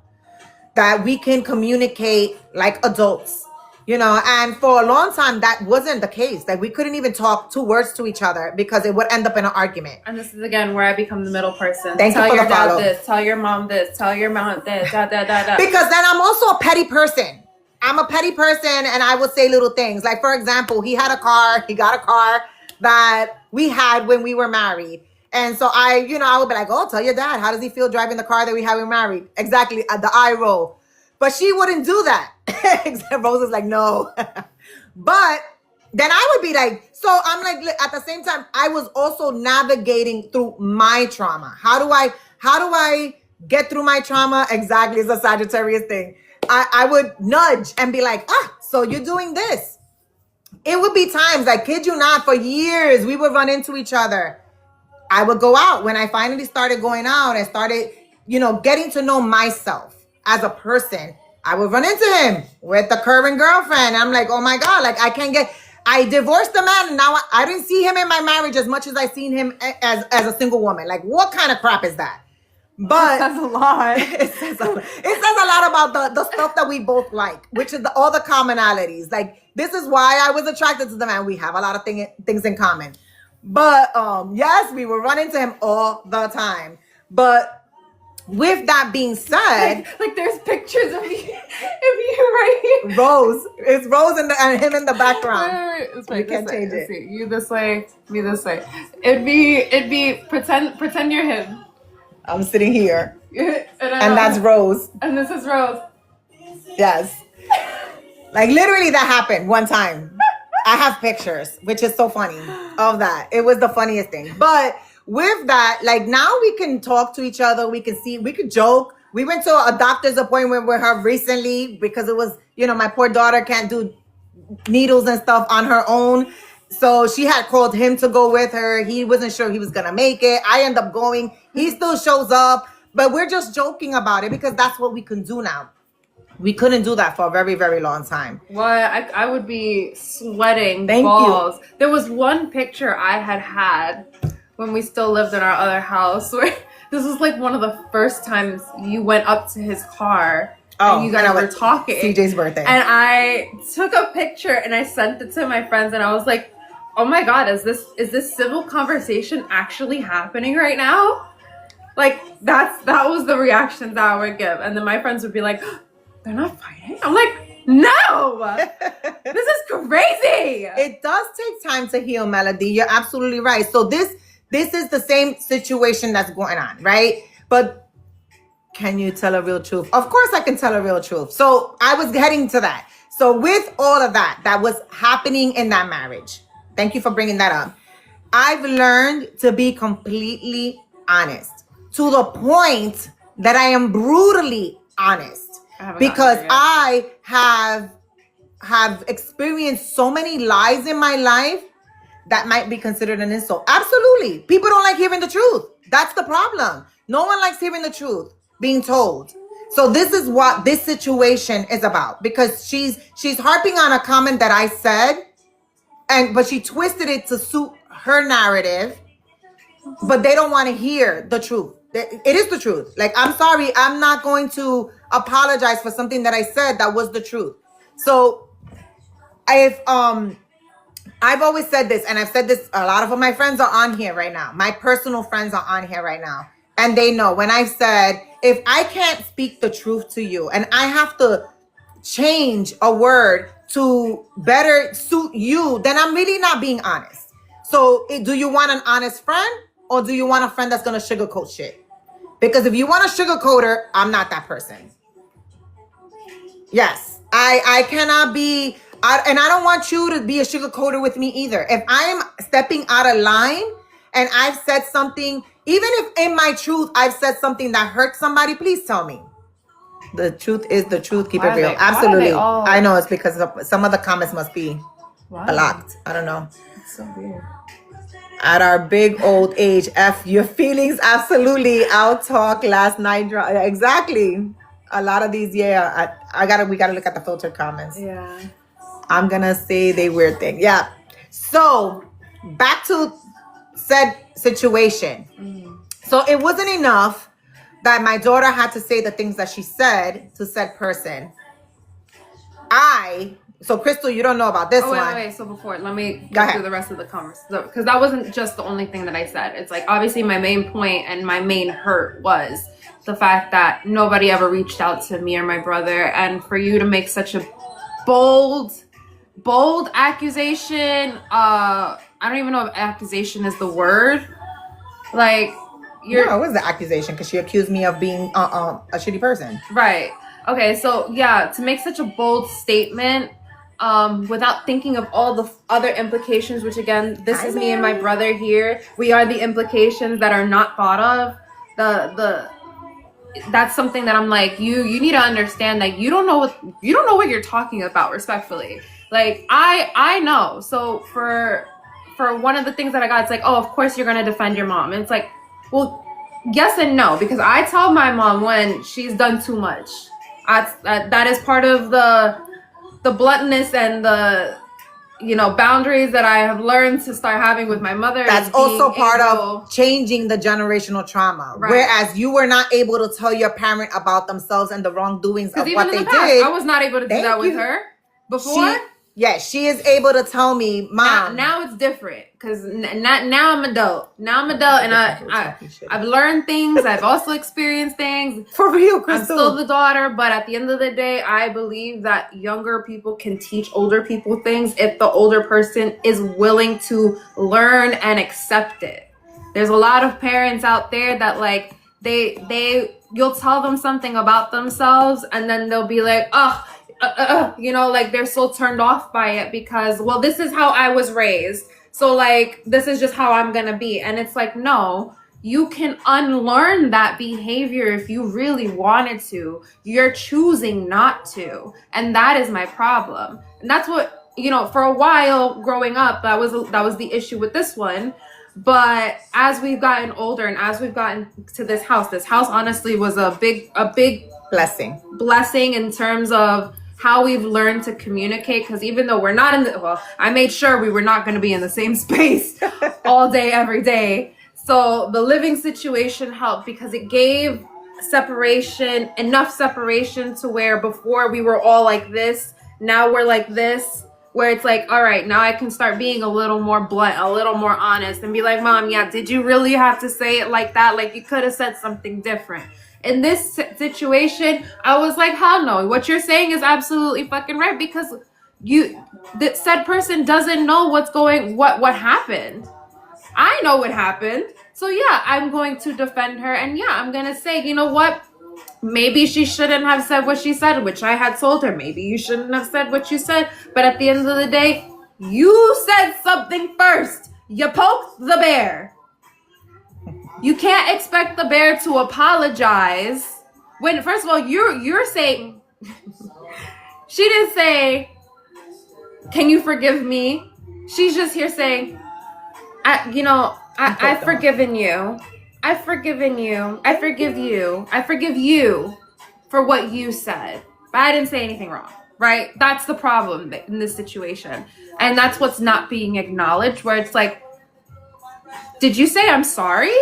that we can communicate like adults. You know, and for a long time, that wasn't the case. Like, we couldn't even talk 2 words to each other because it would end up in an argument. And this is again where I become the middle person. Thank you tell for your the dad follow. this, tell your mom this, tell your mom this, da da da da. Because then I'm also a petty person. I'm a petty person, and I would say little things. Like, for example, he got a car that we had when we were married. And so I would be like, oh, tell your dad, how does he feel driving the car that we had when we were married? Exactly, the eye roll. But she wouldn't do that. Rose is like, no. But then I would be like, so I'm like, at the same time, I was also navigating through my trauma. How do I get through my trauma? Exactly, it's a Sagittarius thing. I would nudge and be like, so you're doing this. It would be times, like, kid you not, for years, we would run into each other. I would go out. When I finally started going out and started, getting to know myself as a person, I would run into him with the current girlfriend. I'm like, oh my God, like, I divorced the man, and now I didn't see him in my marriage as much as I seen him as a single woman. Like, what kind of crap is that? But that's a lot. It says a lot about the stuff that we both like, which is all the commonalities. Like, this is why I was attracted to the man. We have a lot of things in common. But yes, we will run into him all the time. But with that being said, like there's pictures of you right here. Rose, it's Rose and him in the background. Wait. It's You can't change it. See, you this way, me this way. It'd be pretend you're him. I'm sitting here, and that's Rose. And this is Rose. Yes. Like, literally that happened one time. I have pictures, which is so funny of that. It was the funniest thing. But with that, like, now we can talk to each other. We could joke. We went to a doctor's appointment with her recently because it was, my poor daughter can't do needles and stuff on her own. So she had called him to go with her. He wasn't sure he was going to make it. I end up going. He still shows up. But we're just joking about it because that's what we can do now. We couldn't do that for a very, very long time. Well, I would be sweating Thank balls. you. There was one picture I had when we still lived in our other house where this was like one of the first times you went up to his car and you guys were talking. CJ's birthday. And I took a picture and I sent it to my friends and I was like, oh my God, is this civil conversation actually happening right now? Like, that was the reactions that I would give. And then my friends would be like, they're not fighting? I'm like, no! This is crazy! It does take time to heal, Melody. You're absolutely right. So this is the same situation that's going on, right? But can you tell a real truth? Of course I can tell a real truth. So I was heading to that. So with all of that was happening in that marriage, thank you for bringing that up. I've learned to be completely honest to the point that I am brutally honest. Because I have experienced so many lies in my life that might be considered an insult. Absolutely. People don't like hearing the truth. That's the problem. No one likes hearing the truth being told. So this is what this situation is about, because she's harping on a comment that I said, but she twisted it to suit her narrative, but they don't want to hear the truth. It is the truth. Like, I'm sorry, I'm not going to apologize for something that I said that was the truth. So I've always said this, and I've said this, a lot of my friends are on here right now. My personal friends are on here right now. And they know when I've said, if I can't speak the truth to you and I have to change a word to better suit you, then I'm really not being honest. So do you want an honest friend, or do you want a friend that's going to sugarcoat shit? Because if you want a sugarcoater, I'm not that person. Yes, I cannot be, and I don't want you to be a sugarcoater with me either. If I am stepping out of line and I've said something, even if in my truth I've said something that hurt somebody, please tell me. The truth is the truth. Keep it real. Absolutely. I know it's because some of the comments must be blocked. I don't know. It's so weird. At our big old age, F your feelings. Absolutely. I'll talk last night. Exactly. A lot of these, yeah. We gotta look at the filtered comments. Yeah. I'm gonna say they weird thing. Yeah. So back to said situation. So it wasn't enough that my daughter had to say the things that she said to said person. So Crystal, you don't know about this Oh, wait, one. wait, wait. So before, let me Go go ahead. through the rest of the conversation. Because that wasn't just the only thing that I said. It's like, obviously, my main point and my main hurt was the fact that nobody ever reached out to me or my brother. And for you to make such a bold accusation, I don't even know if accusation is the word. Like, you're... No, it was the accusation because she accused me of being a shitty person. Right. Okay, so yeah, to make such a bold statement without thinking of all the other implications, which again, this Hi, is me and my Mary. brother here. We are the implications that are not thought of. That's something that I'm like, you need to understand that you don't know what you're talking about, respectfully. Like I know. So for one of the things that I got, it's like, oh, of course you're gonna defend your mom. And it's like, well, yes and no, because I tell my mom when she's done too much. That is part of the bluntness and the boundaries that I have learned to start having with my mother. That's also part of changing the generational trauma. Right. Whereas you were not able to tell your parent about themselves and the wrongdoings of what they did. I was not able to do that with her before. She is able to tell me, Mom. Now it's different because now I'm adult. Now I'm adult, and I've learned things. I've also experienced things. For real, Crystal. I'm still the daughter, but at the end of the day, I believe that younger people can teach older people things if the older person is willing to learn and accept it. There's a lot of parents out there that like you'll tell them something about themselves, and then they'll be like, oh. Like they're so turned off by it because, well, this is how I was raised. So like, this is just how I'm going to be. And it's like, no, you can unlearn that behavior if you really wanted to. You're choosing not to. And that is my problem. And that's what, for a while growing up, that was the issue with this one. But as we've gotten older and as we've gotten to this house honestly was a big blessing in terms of how we've learned to communicate, because even though we're not I made sure we were not going to be in the same space all day, every day. So the living situation helped because it gave enough separation to where before we were all like this, now we're like this, where it's like, all right, now I can start being a little more blunt, a little more honest and be like, Mom, yeah, did you really have to say it like that? Like you could have said something different. In this situation, I was like, hell no. What you're saying is absolutely fucking right because that said person doesn't know what happened. I know what happened. So yeah, I'm going to defend her. And yeah, I'm going to say, you know what? Maybe she shouldn't have said what she said, which I had told her. Maybe you shouldn't have said what you said. But at the end of the day, you said something first. You poked the bear. You can't expect the bear to apologize when, first of all, you're saying, she didn't say, can you forgive me? She's just here saying, I've forgiven you. I've forgiven you. I forgive you. I forgive you for what you said. But I didn't say anything wrong, right? That's the problem in this situation. And that's what's not being acknowledged, where it's like, did you say I'm sorry?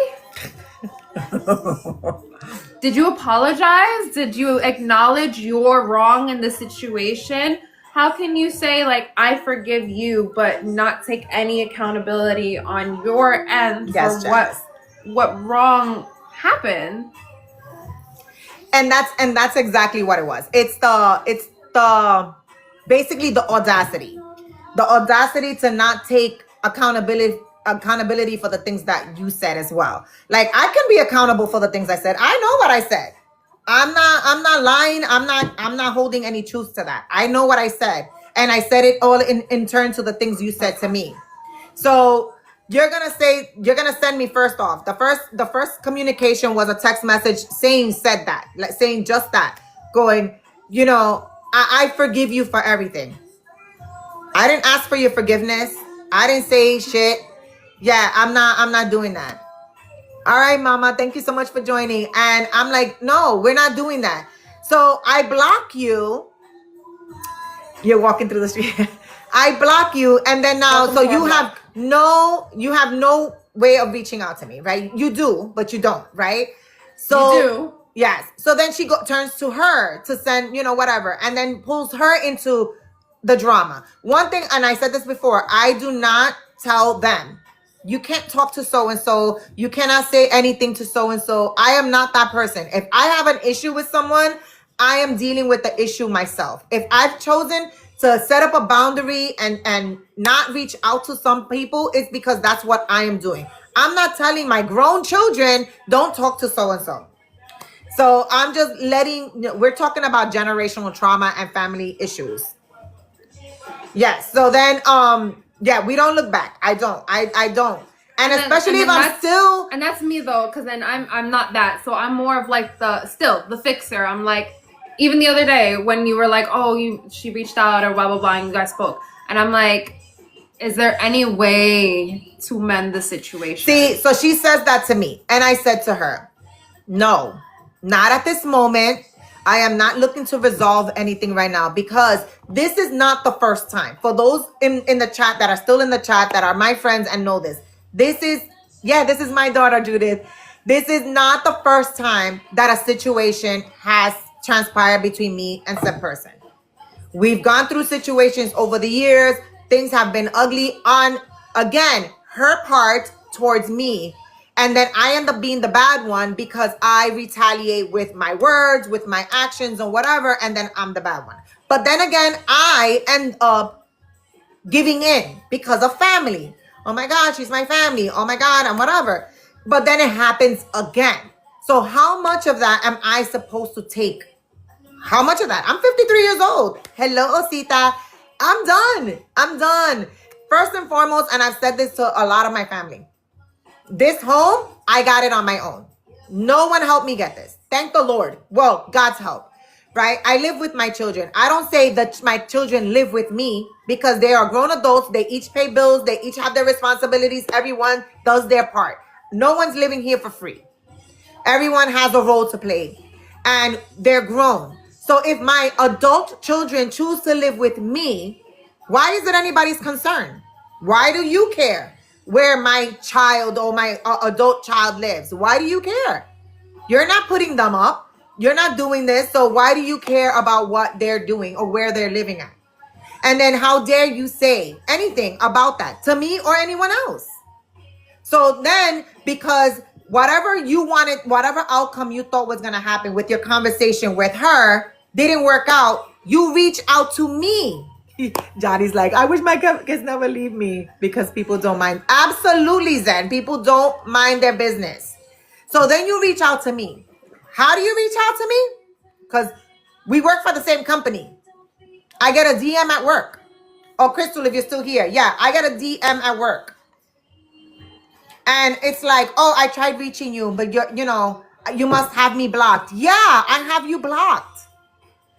Did you apologize? Did you acknowledge you're wrong in the situation? How can you say like I forgive you but not take any accountability on your end for what wrong happened? And that's exactly what it was. It's the basically the audacity to not take accountability for the things that you said as well. Like I can be accountable for the things I said. I know what I said. I'm not lying. I'm not holding any truth to that. I know what I said. And I said it all in turn to the things you said to me. So you're going to send me first off. The first communication was a text message saying just that, going, I forgive you for everything. I didn't ask for your forgiveness. I didn't say shit. Yeah, I'm not doing that. All right, Mama, thank you so much for joining. And I'm like, no, we're not doing that. So I block you. You're walking through the street. I block you. And then now, so you have no way of reaching out to me, right? You do, but you don't, right? So you do. Yes. So then she turns to her to send, whatever, and then pulls her into the drama. One thing, and I said this before, I do not tell them, you can't talk to so-and-so. You cannot say anything to so-and-so. I am not that person. If I have an issue with someone, I am dealing with the issue myself. If I've chosen to set up a boundary and not reach out to some people, it's because that's what I am doing. I'm not telling my grown children, don't talk to so-and-so. So I'm just we're talking about generational trauma and family issues. Yes. So then, yeah, we don't look back. I don't. And especially if I'm still. And that's me though, because then I'm not that. So I'm more of like the fixer. I'm like, even the other day when you were like, oh, she reached out or blah blah blah, and you guys spoke, and I'm like, is there any way to mend the situation? See, so she says that to me, and I said to her, no, not at this moment. I am not looking to resolve anything right now because this is not the first time. For those in the chat that are still in the chat that are my friends and know this, this is my daughter, Judith. This is not the first time that a situation has transpired between me and said person. We've gone through situations over the years. Things have been ugly on, again, her part towards me. And then I end up being the bad one because I retaliate with my words, with my actions or whatever. And then I'm the bad one. But then again, I end up giving in because of family. Oh my God, she's my family. Oh my God, and whatever. But then it happens again. So how much of that am I supposed to take? How much of that? I'm 53 years old. Hello, Osita. I'm done. First and foremost, and I've said this to a lot of my family. This home, I got it on my own. No one helped me get this. Thank the Lord. Well, God's help, right? I live with my children. I don't say that my children live with me because they are grown adults. They each pay bills. They each have their responsibilities. Everyone does their part. No one's living here for free. Everyone has a role to play and they're grown. So if my adult children choose to live with me, why is it anybody's concern? Why do you care where my child or my adult child lives? Why do you care? You're not putting them up. You're not doing this. So why do you care about what they're doing or where they're living at? And then how dare you say anything about that to me or anyone else? So then, because whatever you wanted, whatever outcome you thought was going to happen with your conversation with her didn't work out, you reach out to me. Johnny's like, I wish my kids never leave me because people don't mind. Absolutely, Zen. People don't mind their business. So then you reach out to me. How do you reach out to me? Because we work for the same company. I get a DM at work. Oh, Crystal, if you're still here. Yeah, I get a DM at work. And it's like, oh, I tried reaching you, but you must have me blocked. Yeah, I have you blocked.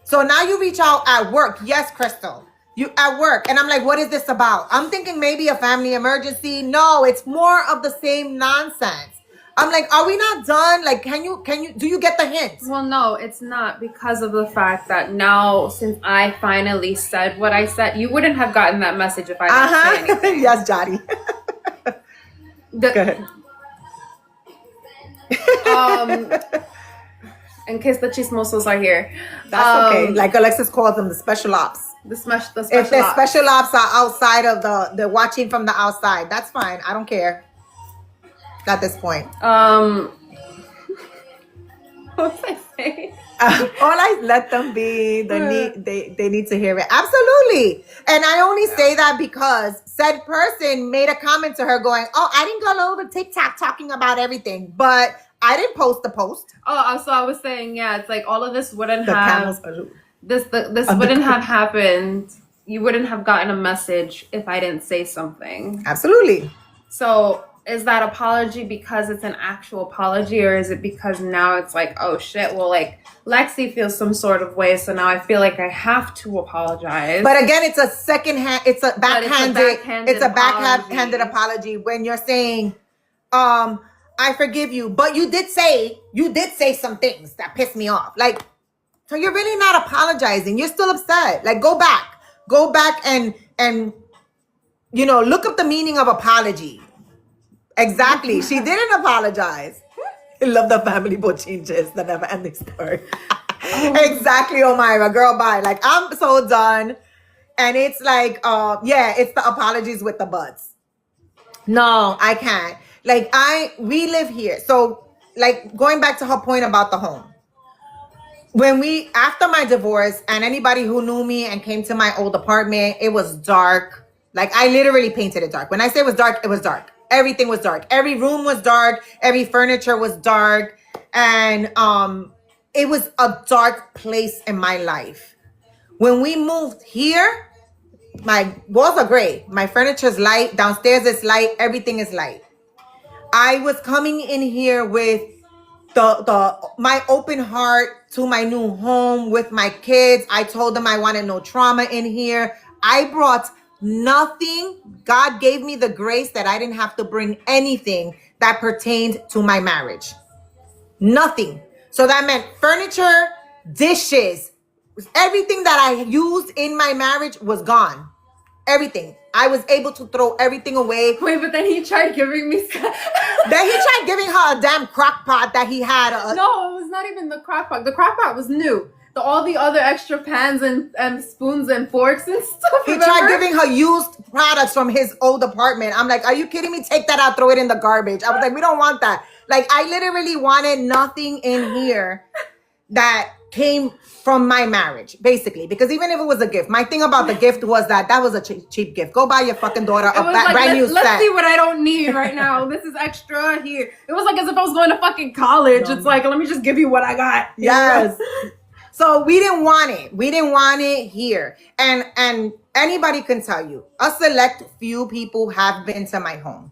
So now you reach out at work. Yes, Crystal. You at work. And I'm like, what is this about? I'm thinking maybe a family emergency. No, it's more of the same nonsense. I'm like, are we not done? Like, do you get the hint? Well, no, it's not, because of the fact that now, since I finally said what I said, you wouldn't have gotten that message if I didn't say anything. Yes, Johnny. Go ahead. In case the chismosos are here. That's okay. Like Alexis calls them, the special ops. If the special ops are outside of the watching from the outside, that's fine. I don't care. At this point. What was I saying? All I let them be. They need to hear it. Absolutely. And I only say that because said person made a comment to her going, oh, I didn't go over TikTok talking about everything, but I didn't post the post. Oh, so I was saying, yeah, it's like all of this wouldn't have this wouldn't have happened. You wouldn't have gotten a message if I didn't say something. Absolutely. So is that apology because it's an actual apology, or is it because now it's like, oh shit, well, like Lexi feels some sort of way, so now I feel like I have to apologize. But again, it's a backhanded apology when you're saying, I forgive you, but you did say some things that pissed me off. Like, so you're really not apologizing. You're still upset. Like, go back and look up the meaning of apology. Exactly. She didn't apologize. I love the family bochinches, the never ending story. Exactly, Omira. Girl, bye. Like, I'm so done. And it's like, yeah, it's the apologies with the buts. No, I can't. Like we live here. So like going back to her point about the home. After my divorce, and anybody who knew me and came to my old apartment, it was dark. Like I literally painted it dark. When I say it was dark. Everything was dark. Every room was dark. Every furniture was dark. And it was a dark place in my life. When we moved here, my walls are gray. My furniture's light. Downstairs is light. Everything is light. I was coming in here with my open heart to my new home with my kids. I told them I wanted no trauma in here. I brought nothing. God gave me the grace that I didn't have to bring anything that pertained to my marriage. Nothing. So that meant furniture, dishes, everything that I used in my marriage was gone. Everything. I was able to throw everything away. Wait, but then he tried giving me stuff. Then he tried giving her a damn crock pot that he had. No, it was not even the crock pot. The crock pot was new. All the other extra pans and spoons and forks and stuff. He tried giving her used products from his old apartment. I'm like, are you kidding me? Take that out, throw it in the garbage. I was like, we don't want that. Like, I literally wanted nothing in here that came from my marriage, basically. Because even if it was a gift, my thing about the gift was that was a cheap gift. Go buy your fucking daughter a brand new set. Let's see what I don't need right now. This is extra here. It was like as if I was going to fucking college. It's like, let me just give you what I got. Yes. So we didn't want it. We didn't want it here. And anybody can tell you, a select few people have been to my home.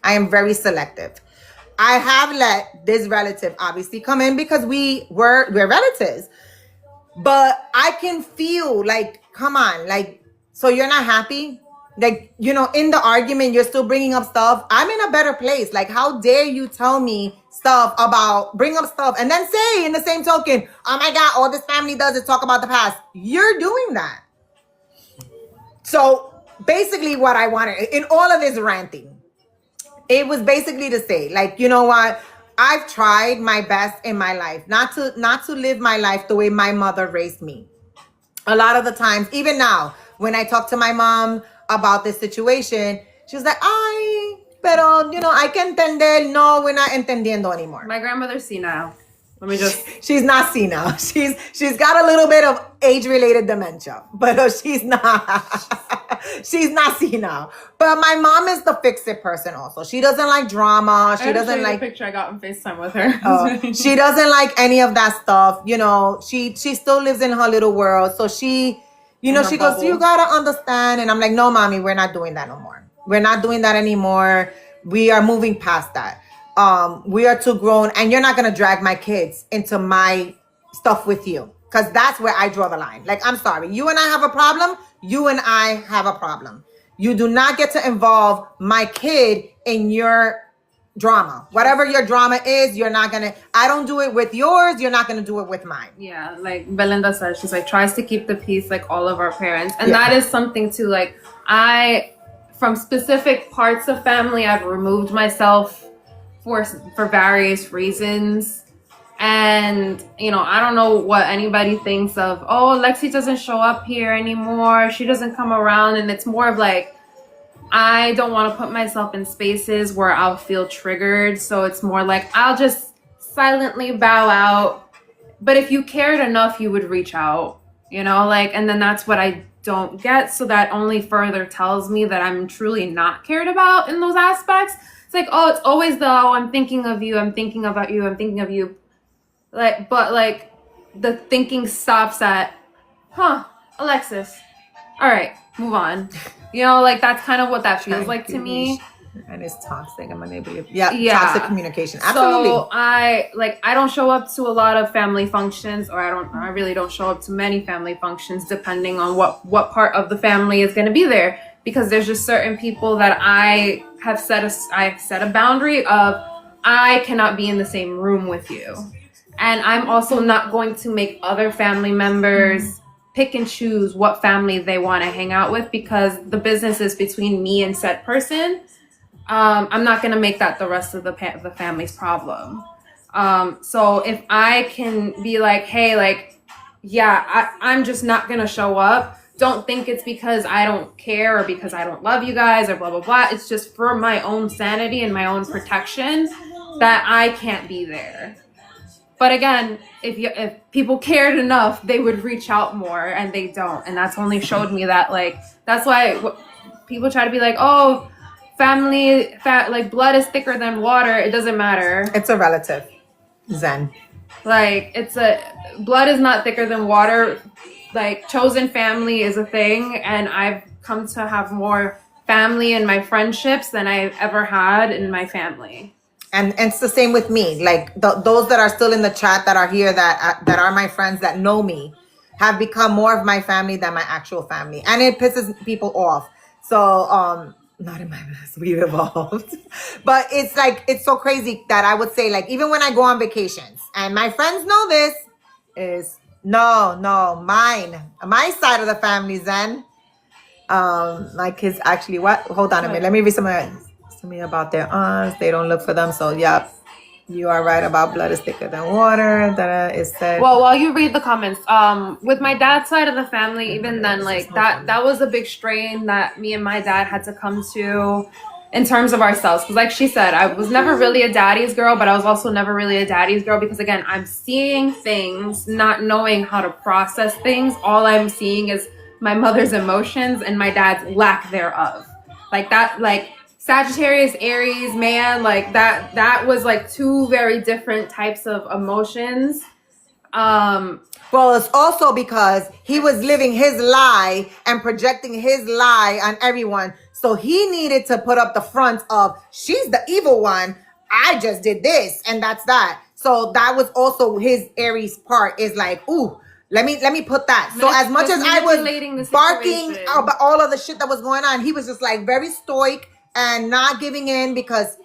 I am very selective. I have let this relative obviously come in because we're relatives. But I can feel like, come on, like, so you're not happy? Like, you know, in the argument, you're still bringing up stuff. I'm in a better place. Like, how dare you tell me bring up stuff and then say in the same token, oh my God, all this family does is talk about the past. You're doing that. So basically what I wanted in all of this ranting, it was basically to say, like, you know what? I've tried my best in my life not to live my life the way my mother raised me. A lot of the times, even now, when I talk to my mom about this situation, she was like, ay, pero, you know, I can entender. No, we're not entendiendo anymore. My grandmother's senile. Let me just... She's not senile. She's got a little bit of age-related dementia, but she's not senile. But my mom is the fix-it person also. She doesn't like drama. She doesn't like... the picture I got on FaceTime with her. She doesn't like any of that stuff. You know, she still lives in her little world. So she, you know, she goes, you gotta understand. And I'm like, no, mommy, we're not doing that no more. We're not doing that anymore. We are moving past that. We are too grown, and you're not going to drag my kids into my stuff with you, because that's where I draw the line. Like, I'm sorry. You and I have a problem. You and I have a problem. You do not get to involve my kid in your drama. Whatever your drama is, you're not going to, I don't do it with yours. You're not going to do it with mine. Yeah. Like Belinda said, she's like, tries to keep the peace like all of our parents. And that is something too, like from specific parts of family, I've removed myself for various reasons. And, you know, I don't know what anybody thinks of, oh, Lexi doesn't show up here anymore. She doesn't come around. And it's more of like, I don't want to put myself in spaces where I'll feel triggered. So it's more like, I'll just silently bow out. But if you cared enough, you would reach out, you know, like, and then that's what I don't get. So that only further tells me that I'm truly not cared about in those aspects. It's like, oh, it's always I'm thinking of you. I'm thinking about you. I'm thinking of you. Like, but like the thinking stops at, Alexis. All right, move on. You know, like that's kind of what that feels like to me. And it's toxic and manipulative. Yeah, toxic communication. Absolutely. So I don't show up to a lot of family functions, or I really don't show up to many family functions, depending on what part of the family is going to be there. Because there's just certain people that I have set a boundary of, I cannot be in the same room with you. And I'm also not going to make other family members pick and choose what family they want to hang out with, because the business is between me and said person. I'm not going to make that the rest of the family's problem. So if I can be like, hey, like, yeah, I'm just not going to show up, don't think it's because I don't care or because I don't love you guys or blah blah blah. It's just for my own sanity and my own protection that I can't be there. But again, if people cared enough, they would reach out more, and they don't. And that's only showed me that, like, that's why people try to be like, oh, family, like blood is thicker than water. It doesn't matter. It's a relative, Zen. Like, blood is not thicker than water. Like, chosen family is a thing, and I've come to have more family in my friendships than I've ever had in my family. And it's the same with me. Like those that are still in the chat that are here that are my friends that know me have become more of my family than my actual family, and it pisses people off. So not in my mess, we've evolved. But it's like, it's so crazy that I would say, like, even when I go on vacations, and my friends know this, is no, my side of the family, Zen. My kids actually, what? Hold on a minute. Let me read something about their aunts. They don't look for them. So, yep, you are right about blood is thicker than water. That is said. Well, while you read the comments, with my dad's side of the family, even then, like that was a big strain that me and my dad had to come to in terms of ourselves. Because like she said, I was never really a daddy's girl, but I was also never really a daddy's girl because, again, I'm seeing things, not knowing how to process things. All I'm seeing is my mother's emotions and my dad's lack thereof. Like that, like Sagittarius, Aries, man, like that was like two very different types of emotions. Well, it's also because he was living his lie and projecting his lie on everyone. So he needed to put up the front of, she's the evil one. I just did this, and that's that. So that was also his Aries part, is like, ooh, let me put that. So as much as I was barking about all of the shit that was going on, he was just like very stoic and not giving in because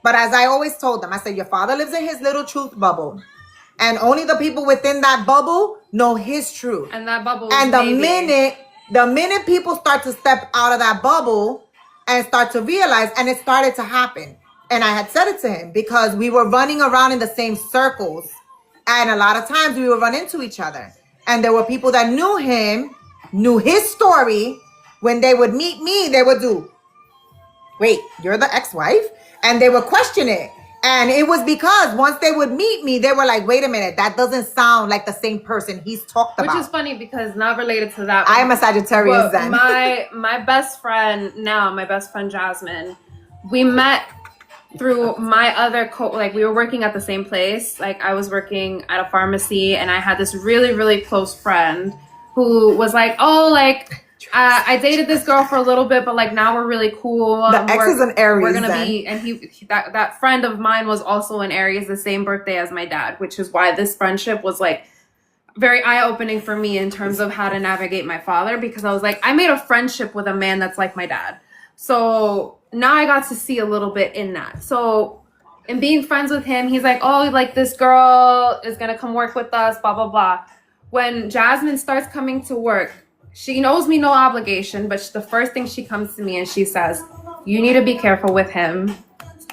but as I always told them, I said, your father lives in his little truth bubble. And only the people within that bubble know his truth. And that bubble. And the minute people start to step out of that bubble and start to realize, and it started to happen. And I had said it to him because we were running around in the same circles. And a lot of times we would run into each other. And there were people that knew him, knew his story. When they would meet me, they would do, wait, you're the ex-wife? And they would question it. And it was because once they would meet me, they were like, wait a minute, that doesn't sound like the same person he's talked about. Which is funny because not related to that. I am a Sagittarius then. My best friend now, my best friend Jasmine, we met through my other like we were working at the same place. Like I was working at a pharmacy and I had this really, really close friend who was like, oh, like, I dated this girl for a little bit, but like now we're really cool. The ex is an Aries. We're gonna be, and that friend of mine was also an Aries, the same birthday as my dad, which is why this friendship was like very eye-opening for me in terms of how to navigate my father, because I was like, I made a friendship with a man that's like my dad. So now I got to see a little bit in that. So in being friends with him, he's like, oh, like this girl is gonna come work with us, blah blah blah. When Jasmine starts coming to work, she knows me, no obligation, but the first thing she comes to me and she says, you need to be careful with him,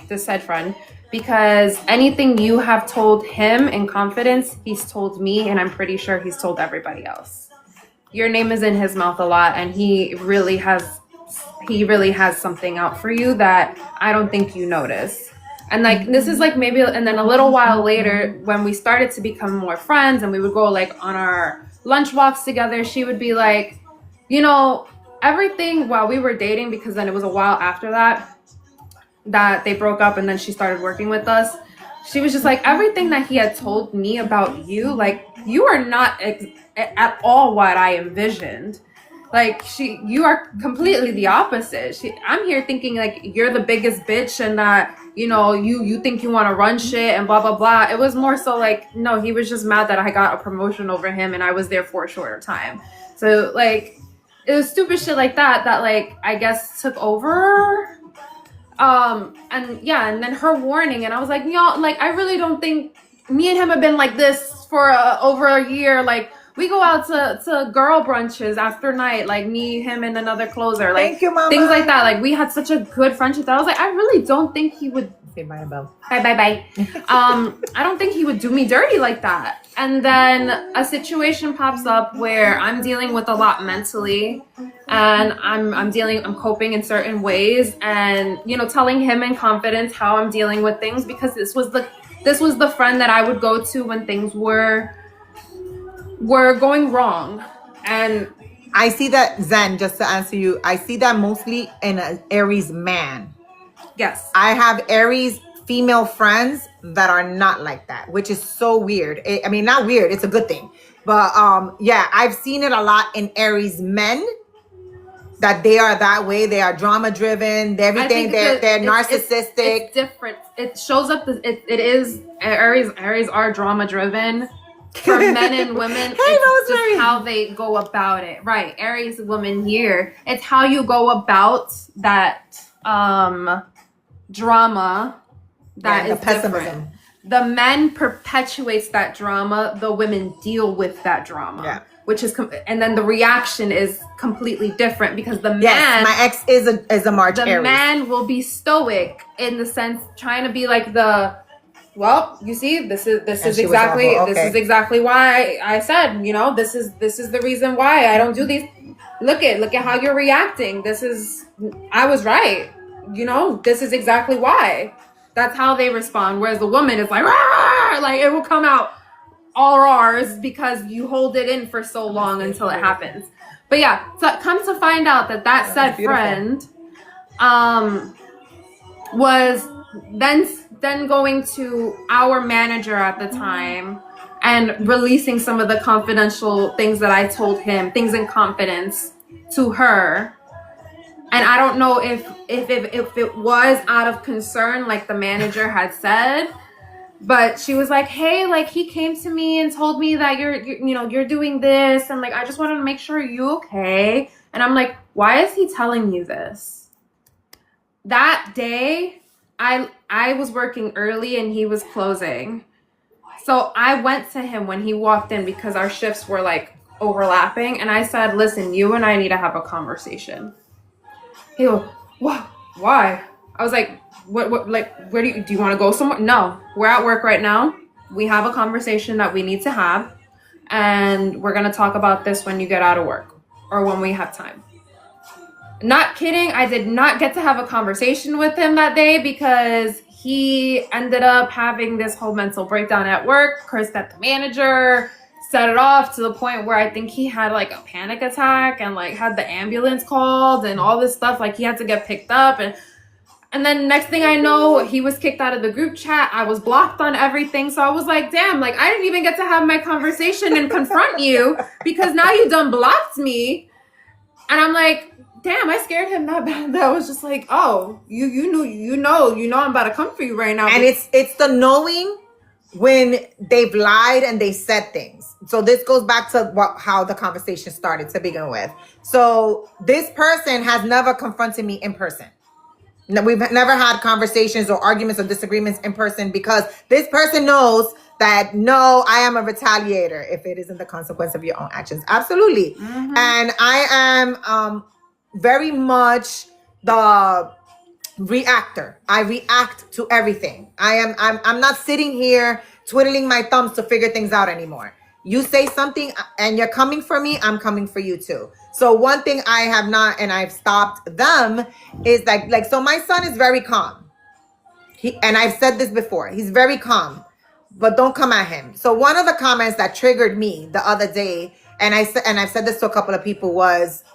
this said friend, because anything you have told him in confidence, he's told me, and I'm pretty sure he's told everybody else. Your name is in his mouth a lot, and he really has something out for you that I don't think you notice. And like, this is like maybe, and then a little while later, when we started to become more friends and we would go like on our lunch walks together, she would be like, you know, everything while we were dating, because then it was a while after that they broke up and then she started working with us. She was just like, everything that he had told me about you, like, you are not at all what I envisioned. Like, you are completely the opposite. I'm here thinking like you're the biggest bitch and that, you know, you think you want to run shit and blah, blah, blah. It was more so like, no, he was just mad that I got a promotion over him and I was there for a shorter time. So like, it was stupid shit like that like, I guess took over. And yeah, and then her warning, and I was like, yo, like, I really don't think me and him have been like this for over a year. Like, we go out to girl brunches after night, like me, him, and another closer, like, thank you, Mama. Things like that. Like, we had such a good friendship that I was like, I really don't think he would Say bye, Belle. Bye. I don't think he would do me dirty like that. And then a situation pops up where I'm dealing with a lot mentally, and I'm coping in certain ways, and telling him in confidence how I'm dealing with things, because this was the friend that I would go to when things were going wrong. And I see that, Zen, just to answer you, I see that mostly in an Aries man. yes, I have Aries female friends that are not like that, which is so weird. I mean, not weird, it's a good thing. But yeah, I've seen it a lot in Aries men, that they are that way. They are drama driven, everything. They're narcissistic. It's different. It shows up. It is Aries are drama driven. For men and women, it's just how they go about it. Right. Aries woman here. It's how you go about that drama that is different. The men perpetuates that drama. The women deal with that drama. Yeah. Which is, and then the reaction is completely different, because the man, yes, my ex is a March Aries. The man will be stoic in the sense, trying to be like well, you see, this is exactly why I said, this is the reason why I don't do these. Look at how you're reacting. I was right. This is exactly why. That's how they respond. Whereas the woman is like, "Rah!" Like it will come out all ours because you hold it in for so long until it happens. But yeah, so come to find out that said friend was then going to our manager at the time and releasing some of the confidential things that I told him, things in confidence, to her. And I don't know if it was out of concern, like the manager had said, but she was like, hey, like he came to me and told me that you're doing this, and like I just wanted to make sure you okay. And I'm like, why is he telling you this? That day I was working early and he was closing. So I went to him when he walked in, because our shifts were like overlapping, and I said, listen, you and I need to have a conversation. He goes, what? Why? I was like, what, like, where do you want to go somewhere? No, we're at work right now. We have a conversation that we need to have, and we're going to talk about this when you get out of work or when we have time. Not kidding. I did not get to have a conversation with him that day, because he ended up having this whole mental breakdown at work, cursed at the manager, set it off to the point where I think he had like a panic attack and like had the ambulance called and all this stuff. Like he had to get picked up, and then next thing I know, he was kicked out of the group chat. I was blocked on everything. So I was like, damn, like I didn't even get to have my conversation and confront you, because now you done blocked me. And I'm like, damn, I scared him that bad that I was just like, oh, you know I'm about to come for you right now. And it's the knowing when they've lied and they said things. So this goes back to how the conversation started to begin with. So this person has never confronted me in person. We've never had conversations or arguments or disagreements in person, because this person knows that, no, I am a retaliator if it isn't the consequence of your own actions. Absolutely. Mm-hmm. And I am very much the reactor. I react to everything. I'm not sitting here twiddling my thumbs to figure things out anymore. You say something and you're coming for me, I'm coming for you too. So one thing I have not, and I've stopped them, is like so my son is very calm. And I've said this before, he's very calm, but don't come at him. So one of the comments that triggered me the other day, and I've said this to a couple of people, was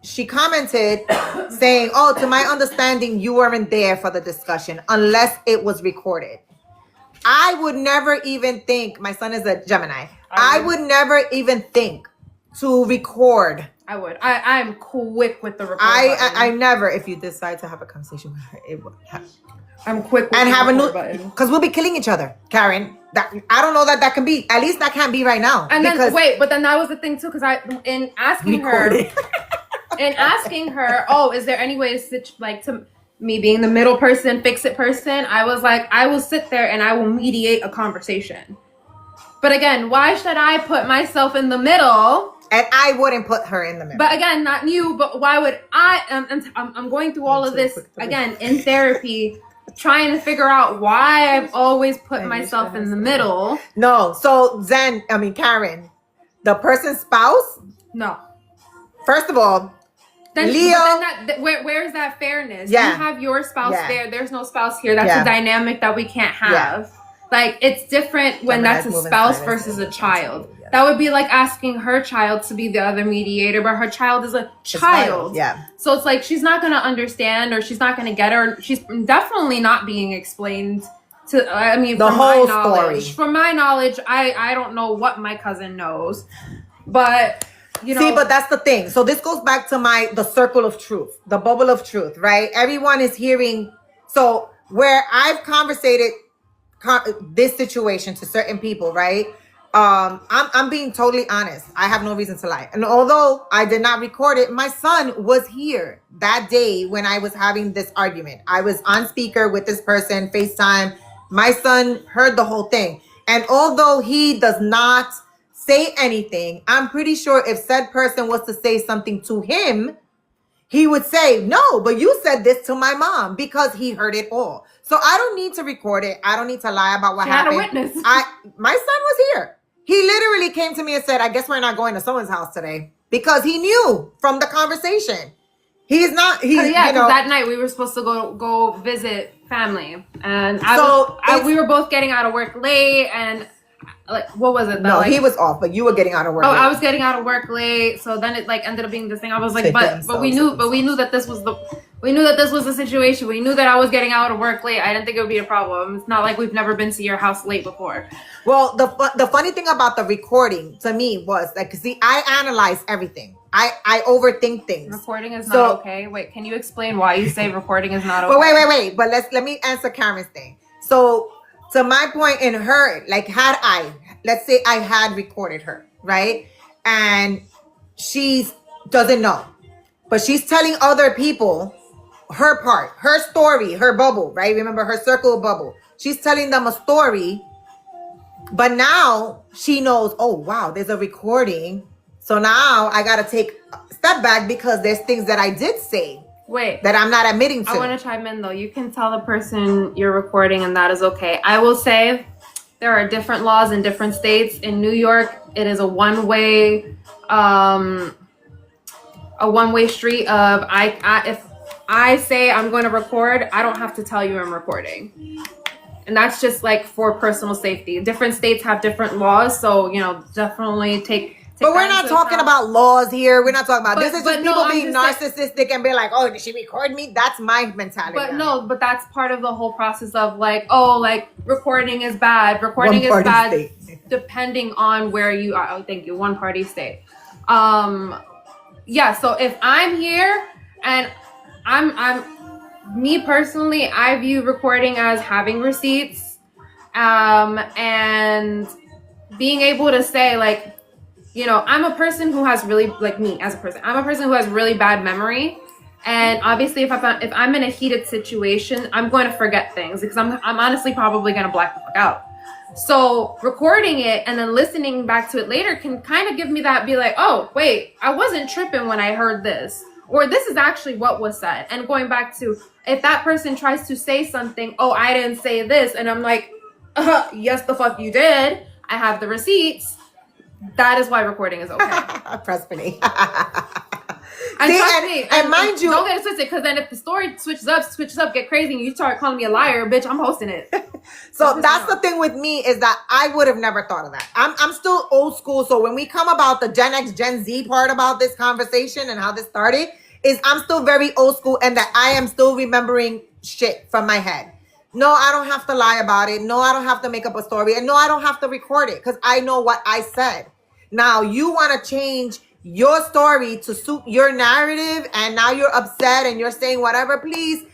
she commented saying, oh, to my understanding, you weren't there for the discussion unless it was recorded. I would never even think, my son is a Gemini. I would never even think to record. I would. I'm quick with the record I never, if you decide to have a conversation with her, it would happen. I'm quick with and the have record a new, button. because we'll be killing each other, Karen. That I don't know that can be. At least that can't be right now. And then wait, but then that was the thing too, because in asking her, oh, is there any way to me being the middle person, fix it person? I was like, I will sit there and I will mediate a conversation. But again, why should I put myself in the middle? And I wouldn't put her in the middle. But again, not you. But why would I? I'm going through all of this again in therapy trying to figure out why I've always put myself in the middle. No. So Karen, the person's spouse, No. first of all, Then, Leo. Where's that fairness? Yeah. You have your spouse Yeah. there. There's no spouse here. That's Yeah. a dynamic that we can't have. Like, it's different when that's a spouse versus a child. That would be like asking her child to be the other mediator, but her child is a child. Yeah. So it's like she's not going to understand, or she's not going to get her. She's definitely not being explained to. I mean, The from whole my knowledge, story. From my knowledge, I don't know what my cousin knows, but you know. See, but that's the thing. So this goes back to the circle of truth, the bubble of truth, right? Everyone is hearing. So where I've conversated this situation to certain people, right? I'm being totally honest. I have no reason to lie. And although I did not record it, my son was here that day when I was having this argument. I was on speaker with this person, FaceTime. My son heard the whole thing. And although he does not say anything, I'm pretty sure if said person was to say something to him, he would say, no, but you said this to my mom, because he heard it all. So I don't need to record it. I don't need to lie about what happened. Had a witness. My son was here. He literally came to me and said, I guess we're not going to someone's house today, because he knew from the conversation. He's not, Because that night we were supposed to go visit family, and we were both getting out of work late, and like, what was it? No, he was off, but you were getting out of work. Oh, late. I was getting out of work late, so then it like ended up being this thing. I was like, but we knew that this was the situation. We knew that I was getting out of work late. I didn't think it would be a problem. It's not like we've never been to your house late before. Well, the funny thing about the recording to me was like, see, I analyze everything. I overthink things. Recording is not okay. Wait, can you explain why you say recording is not okay? But wait. But let me answer Karen's thing. So to my point, in her, like, let's say I had recorded her, right? And she doesn't know, but she's telling other people her part, her story, her bubble, right? Remember her circle bubble. She's telling them a story, but now she knows, oh, wow, there's a recording. So now I got to take a step back because there's things that I did say. Wait, that I'm not admitting to. I want to chime in though. You can tell the person you're recording, and that is okay. I will say there are different laws in different states. In New York, it is a one-way street of if I say I'm going to record, I don't have to tell you I'm recording. And that's just like for personal safety. Different states have different laws, so definitely take. But we're not talking about laws here. We're not talking about this. Is just people no, being narcissistic and be like, oh, did she record me? That's my mentality. But that's part of the whole process of like, oh, like recording is bad. Recording is bad state. Depending on where you are. Oh, thank you. One party state. Yeah, so if I'm here and I'm me personally, I view recording as having receipts and being able to say like, I'm a person who has really, like me as a person, I'm a person who has really bad memory. And obviously if I'm in a heated situation, I'm going to forget things because I'm honestly probably going to black the fuck out. So recording it and then listening back to it later can kind of give me that, be like, oh, wait, I wasn't tripping when I heard this. Or this is actually what was said. And going back to, if that person tries to say something, oh, I didn't say this. And I'm like, yes, the fuck you did. I have the receipts. That is why recording is okay. Trust me. And mind you, don't get it twisted, because then if the story switches up, get crazy, and you start calling me a liar, bitch, I'm hosting it. So that's the thing with me, is that I would have never thought of that. I'm still old school. So when we come about the Gen X, Gen Z part about this conversation and how this started, is I'm still very old school, and that I am still remembering shit from my head. No, I don't have to lie about it. No, I don't have to make up a story. And no, I don't have to record it because I know what I said. Now you want to change your story to suit your narrative, and now you're upset and you're saying whatever. Please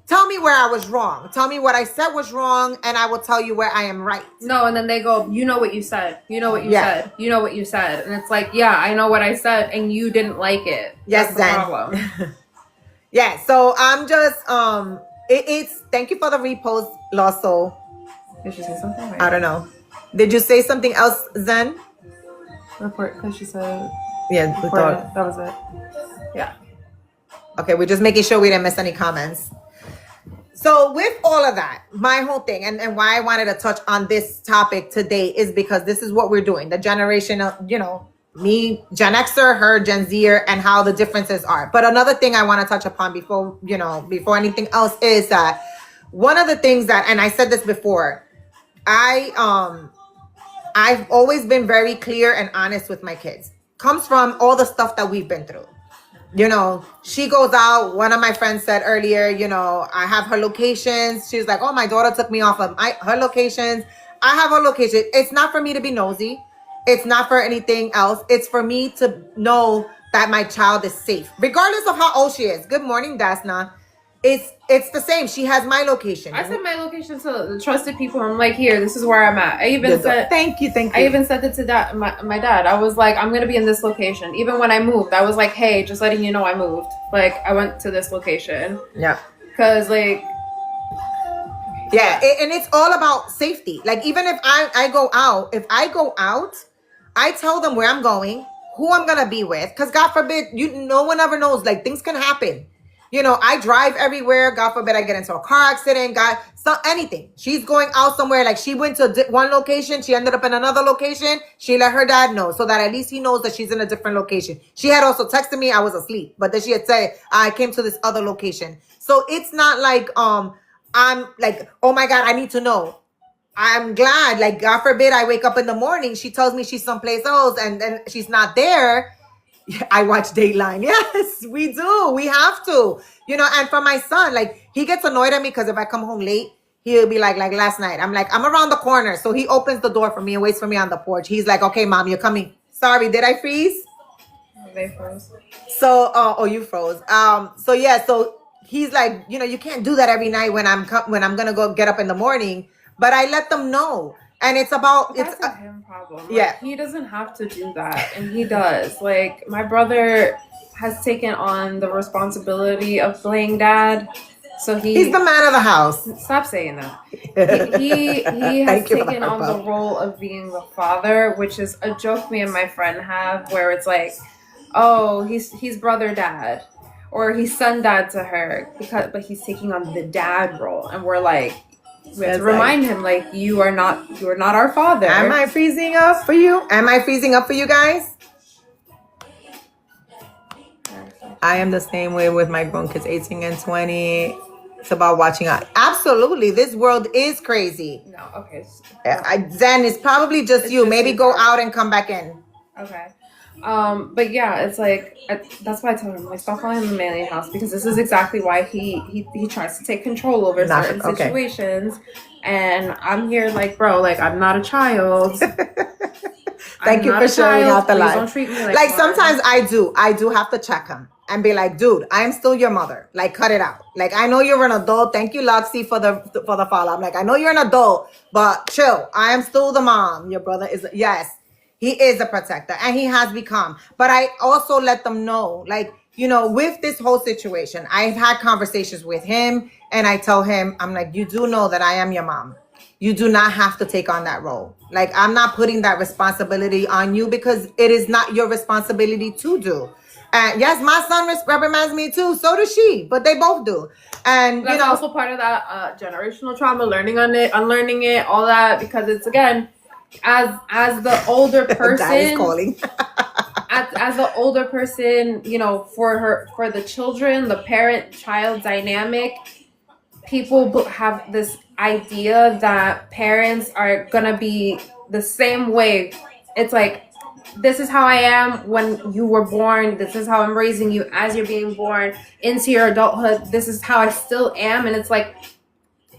tell me where I was wrong. Tell me what I said was wrong, and I will tell you where I am right. No, and then they go, you know what you said. You know what you said. You know what you said. And it's like, yeah, I know what I said, and you didn't like it. Yes, that's the problem. Yeah, so I'm just it's thank you for the repost, Lost Soul. Did she say something? Right? I don't know. Did you say something else, Zen? Report, because she said. Yeah, we thought that was it. Yeah. Okay, we're just making sure we didn't miss any comments. So with all of that, my whole thing and why I wanted to touch on this topic today is because this is what we're doing. The generation of, me, Gen Xer, her, Gen Zer, and how the differences are. But another thing I want to touch upon before anything else is that one of the things that, and I said this before, I've always been very clear and honest with my kids. Comes from all the stuff that we've been through. She goes out. One of my friends said earlier, I have her locations. She's like, oh, my daughter took me off of her locations. I have her location. It's not for me to be nosy. It's not for anything else. It's for me to know that my child is safe, regardless of how old she is. Good morning, Dasna. It's the same. She has my location. I sent my location to the trusted people. I'm like, here, this is where I'm at. I even said, thank you. I even said it to my dad. I was like, I'm gonna be in this location. Even when I moved, I was like, hey, just letting you know I moved. Like, I went to this location. Yeah. Cause like, yeah, and it's all about safety. Like, even if I go out, I tell them where I'm going, who I'm gonna be with. Cause God forbid, no one ever knows. Like, things can happen. I drive everywhere. God forbid I get into a car accident. Anything. She's going out somewhere. Like, she went to one location. She ended up in another location. She let her dad know so that at least he knows that she's in a different location. She had also texted me. I was asleep. But then she had said, I came to this other location. So it's not like, I'm like, oh my God, I need to know. I'm glad. Like, God forbid I wake up in the morning. She tells me she's someplace else and then she's not there. I watch Dateline. Yes, we do. We have to, and for my son, like, he gets annoyed at me because if I come home late, he'll be like last night, I'm like, I'm around the corner. So he opens the door for me and waits for me on the porch. He's like, okay, mom, you're coming. Sorry, did I freeze? They froze. So, you froze. So yeah, so he's like, you can't do that every night when I'm going to go get up in the morning, but I let them know. And it's about, that's a him problem. Like, yeah. He doesn't have to do that. And he does. Like, my brother has taken on the responsibility of playing dad. So he's the man of the house. Stop saying that. He has taken on the role of being the father, which is a joke me and my friend have, where it's like, oh, he's brother dad, or he's son dad to her, but he's taking on the dad role, and we're like, we have to remind him, like, you are not our father. Am I freezing up for you? Am I freezing up for you guys? I am the same way with my grown kids, 18 and 20. It's about watching out. Absolutely. This world is crazy. No, okay. Zen, it's probably just you. Maybe go out and come back in. Okay. But yeah, it's like, that's why I told him, like, stop calling him the alien house, because this is exactly why he tries to take control over certain situations. And I'm here like, bro, like, I'm not a child. Thank you for showing out the light. Don't treat me like sometimes I do have to check him and be like, dude, I'm still your mother. Like, cut it out. Like, I know you're an adult. Thank you, Luxie, for the follow. I'm like, I know you're an adult, but chill. I am still the mom. Your brother is, yes. He is a protector, and he has become. But I also let them know, like, with this whole situation, I've had conversations with him, and I tell him, I'm like, you do know that I am your mom. You do not have to take on that role. Like, I'm not putting that responsibility on you because it is not your responsibility to do. And yes, my son reprimands me too. So does she, but they both do. And that's also part of that generational trauma, learning on it, unlearning it, all that, because it's, again, as the older person, as the older person, for the children, the parent-child dynamic, people have this idea that parents are gonna be the same way. It's like, this is how I am when you were born. This is how I'm raising you as you're being born into your adulthood. This is how I still am. And it's like,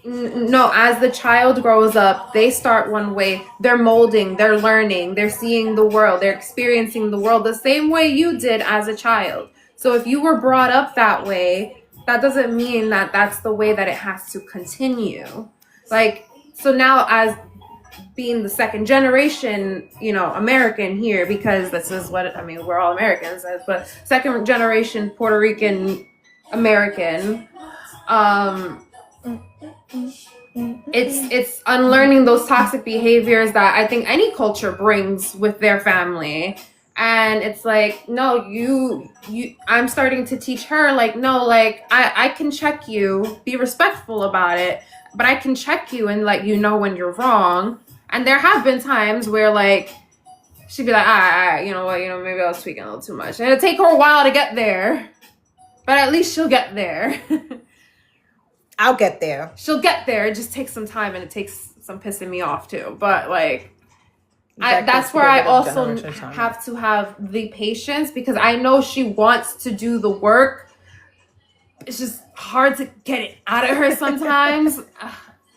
no, as the child grows up, they start one way. They're molding, they're learning, they're seeing the world, they're experiencing the world the same way you did as a child. So if you were brought up that way, that doesn't mean that that's the way that it has to continue. Like, so now, as being the second generation, American here, because this is what, we're all Americans, but second generation Puerto Rican American, it's unlearning those toxic behaviors that I think any culture brings with their family, And it's like, no, you I'm starting to teach her, like, no, like, I can check you, be respectful about it, but I can check you and let you know when you're wrong. And there have been times where, like, she'd be like, you know what, maybe I was tweaking a little too much. And it'll take her a while to get there, but at least she'll get there. I'll get there. She'll get there. It just takes some time, and it takes some pissing me off too. But like, that's where I also have to have the patience, because I know she wants to do the work. It's just hard to get it out of her sometimes.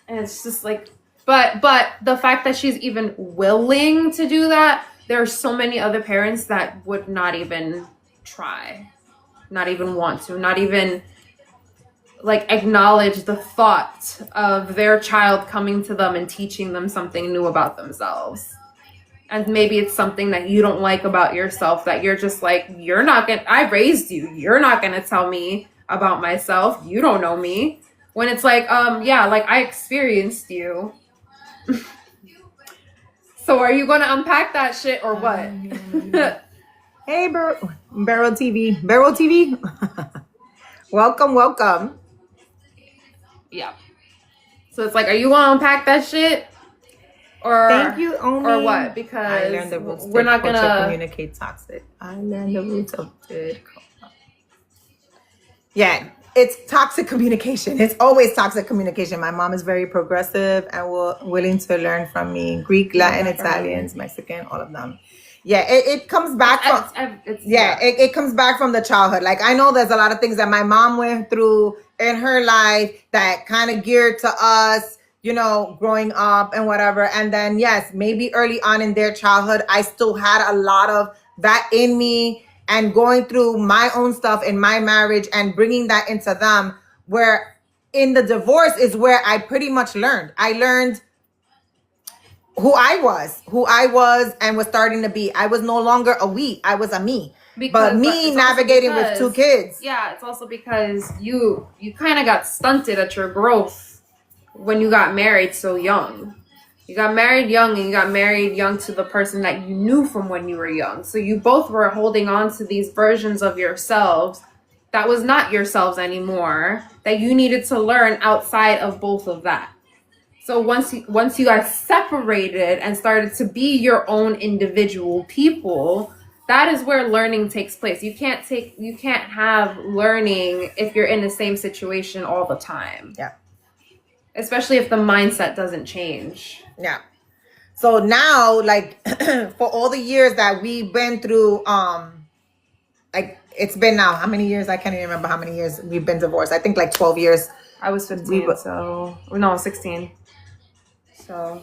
And it's just like, but the fact that she's even willing to do that, there are so many other parents that would not even try, not even want to, not even like acknowledge the thought of their child coming to them and teaching them something new about themselves. And maybe it's something that you don't like about yourself, that you're just like, I raised you. You're not going to tell me about myself. You don't know me. When it's like, yeah, like I experienced you. So are you going to unpack that shit or what? Hey, Barrel TV. Barrel TV. Welcome. Yeah. So it's like, are you going to unpack that shit? Or thank you, Omi. Or what? Because I learned the roots we're not going to communicate toxic. I learned the roots of good. Yeah, it's toxic communication. It's always toxic communication. My mom is very progressive and willing to learn from me. Greek, Latin, Italians, Mexican, all of them. Yeah, it comes back from it comes back from the childhood. Like, I know there's a lot of things that my mom went through in her life that kind of geared to us, growing up and whatever. And then, yes, maybe early on in their childhood, I still had a lot of that in me, and going through my own stuff in my marriage and bringing that into them, where in the divorce is where I pretty much learned. I learned who I was and was starting to be. I was no longer a we, I was a me. But navigating with two kids. Yeah, it's also because you kind of got stunted at your growth when you got married so young. You got married young, and you got married young to the person that you knew from when you were young. So you both were holding on to these versions of yourselves that was not yourselves anymore, that you needed to learn outside of both of that. So once you got separated and started to be your own individual people, that is where learning takes place. You can't have learning if you're in the same situation all the time. Yeah. Especially if the mindset doesn't change. Yeah. So now, like, for all the years that we've been through, like, it's been now, how many years? I can't even remember how many years we've been divorced. I think like 12 years. I was 15, 16. So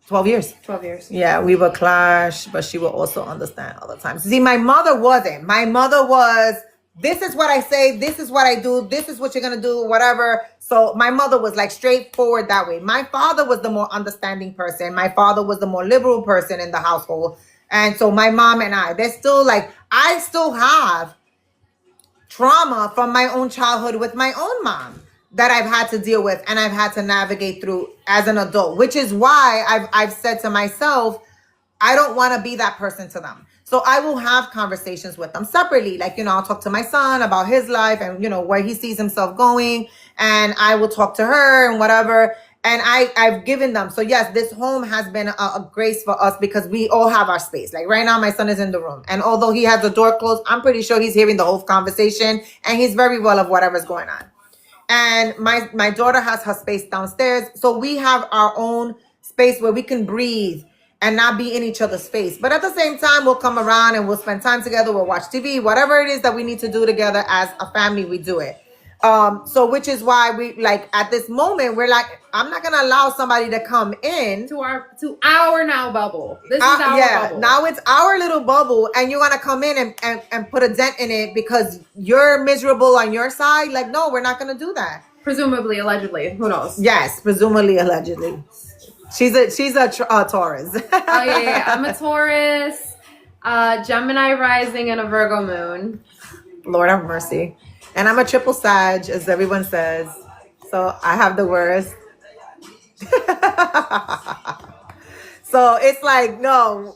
12 years. 12 years. Yeah, we would clash, but she would also understand all the time. See, my mother wasn't. My mother was, this is what I say, this is what I do, this is what you're going to do, whatever. So my mother was like straightforward that way. My father was the more understanding person. My father was the more liberal person in the household. And so my mom and they're still like, I still have trauma from my own childhood with my own mom that I've had to deal with and I've had to navigate through as an adult, which is why I've said to myself, I don't want to be that person to them. So I will have conversations with them separately. Like, I'll talk to my son about his life and, where he sees himself going. And I will talk to her and whatever. And I've given them. So yes, this home has been a grace for us because we all have our space. Like right now, my son is in the room. And although he has the door closed, I'm pretty sure he's hearing the whole conversation. And he's very well of whatever's going on. And my daughter has her space downstairs. So we have our own space where we can breathe and not be in each other's face. But at the same time, we'll come around and we'll spend time together. We'll watch TV, whatever it is that we need to do together as a family, we do it. So which is why we like at this moment, we're like, I'm not going to allow somebody to come in to our now bubble. This is our bubble. Now it's our little bubble and you're going to come in and put a dent in it because you're miserable on your side. Like, no, we're not going to do that. Presumably, allegedly, who knows? Yes, presumably, allegedly. She's a Taurus. Oh yeah. I'm a Taurus, Gemini rising, and a Virgo moon. Lord have mercy. And I'm a triple Sag, as everyone says. So I have the worst. So it's like, no.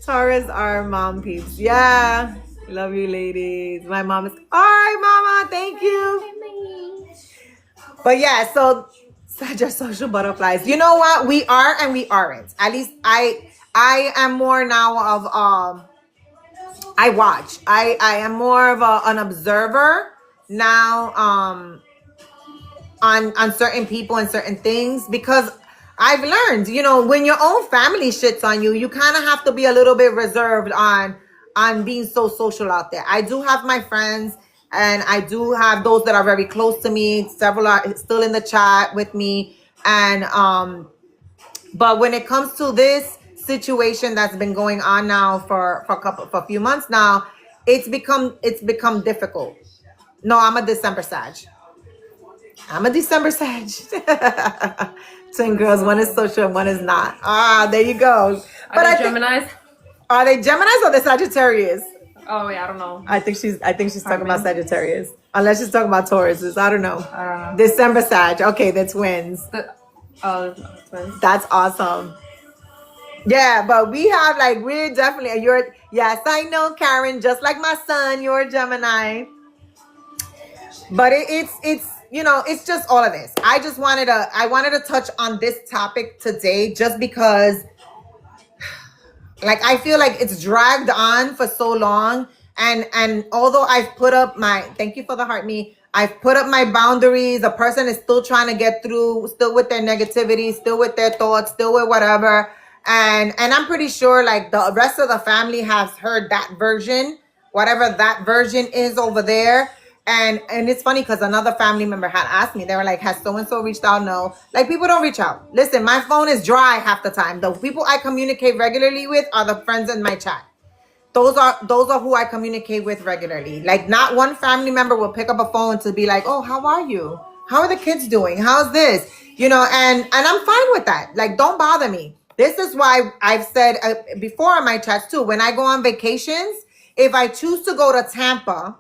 Taurus are mom peeps. Yeah. Love you, ladies. My mom is. All right, mama. Thank you. But yeah, so such a social butterflies. You know what? We are and we aren't. At least I am more now of I watch. I am more of an observer now on certain people and certain things because I've learned, when your own family shits on you, you kind of have to be a little bit reserved on being so social out there. I do have my friends and I do have those that are very close to me. Several are still in the chat with me. And but when it comes to this situation that's been going on now for a few months now, it's become difficult. No, I'm a December Sag. I'm a December Sag. Twin girls, one is social and one is not. Ah, there you go. Are they Geminis? Are they Geminis or the Sagittarius? Oh yeah, I don't know. I think she's talking about Sagittarius. Unless she's talking about Tauruses. I don't know. December Sag. Okay, they're twins. Twins. That's awesome. Yeah, but we have we're definitely yes, I know, Karen, just like my son, you're a Gemini. But it's it's just all of this. I wanted to touch on this topic today just because I feel like it's dragged on for so long. And although I've put up thank you for the heart me, I've put up my boundaries. The person is still trying to get through, still with their negativity, still with their thoughts, still with whatever. And I'm pretty sure the rest of the family has heard that version, whatever that version is over there. And it's funny because another family member had asked me, they were like, has so-and-so reached out? No. People don't reach out. Listen, my phone is dry half the time. The people I communicate regularly with are the friends in my chat. Those are who I communicate with regularly. Not one family member will pick up a phone to be like, oh, how are you? How are the kids doing? How's this? And I'm fine with that. Don't bother me. This is why I've said before in my chats too, when I go on vacations, if I choose to go to Tampa,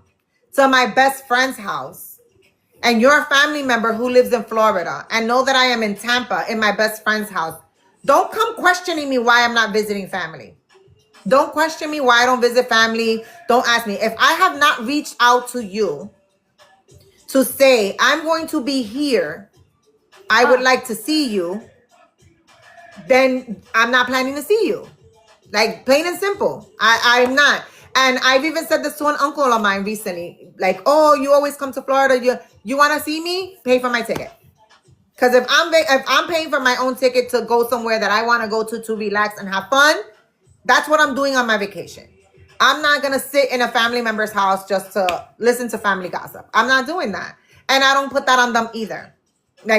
to my best friend's house, and you're a family member who lives in Florida and know that I am in Tampa in my best friend's house, don't come questioning me why I'm not visiting family. Don't question me why I don't visit family. Don't ask me. If I have not reached out to you to say, I'm going to be here, I would like to see you, then I'm not planning to see you. Plain and simple. I'm not. And I've even said this to an uncle of mine recently. Oh, you always come to Florida. You want to see me? Pay for my ticket. Because if I'm paying for my own ticket to go somewhere that I want to go to relax and have fun, that's what I'm doing on my vacation. I'm not going to sit in a family member's house just to listen to family gossip. I'm not doing that. And I don't put that on them either.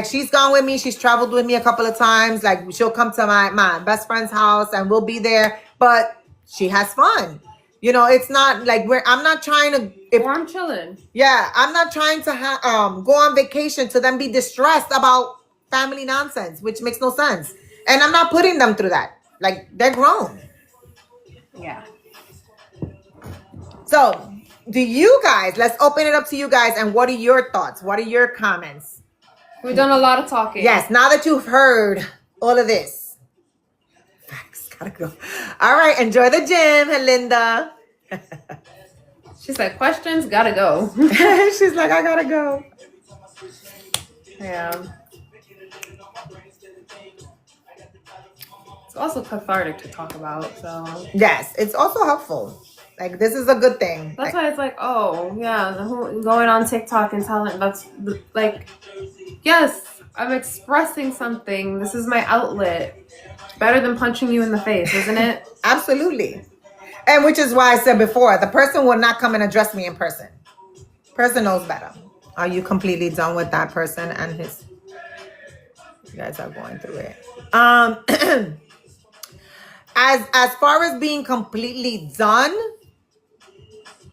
She's gone with me. She's traveled with me a couple of times. She'll come to my best friend's house and we'll be there. But she has fun. It's not I'm not trying to. Or I'm chilling. Yeah, I'm not trying to go on vacation to then be distressed about family nonsense, which makes no sense. And I'm not putting them through that. They're grown. Yeah. So, do you guys? Let's open it up to you guys. And what are your thoughts? What are your comments? We've done a lot of talking. Yes. Now that you've heard all of this, facts gotta go. All right. Enjoy the gym, Linda. She's like, questions, gotta go. She's like, I gotta go. Yeah. It's also cathartic to talk about, so. Yes, it's also helpful. This is a good thing. That's why it's oh, yeah, going on TikTok and telling, that's yes, I'm expressing something. This is my outlet. Better than punching you in the face, isn't it? Absolutely. And which is why I said before, the person will not come and address me in person. Person knows better. Are you completely done with that person and his? You guys are going through it. As far as being completely done,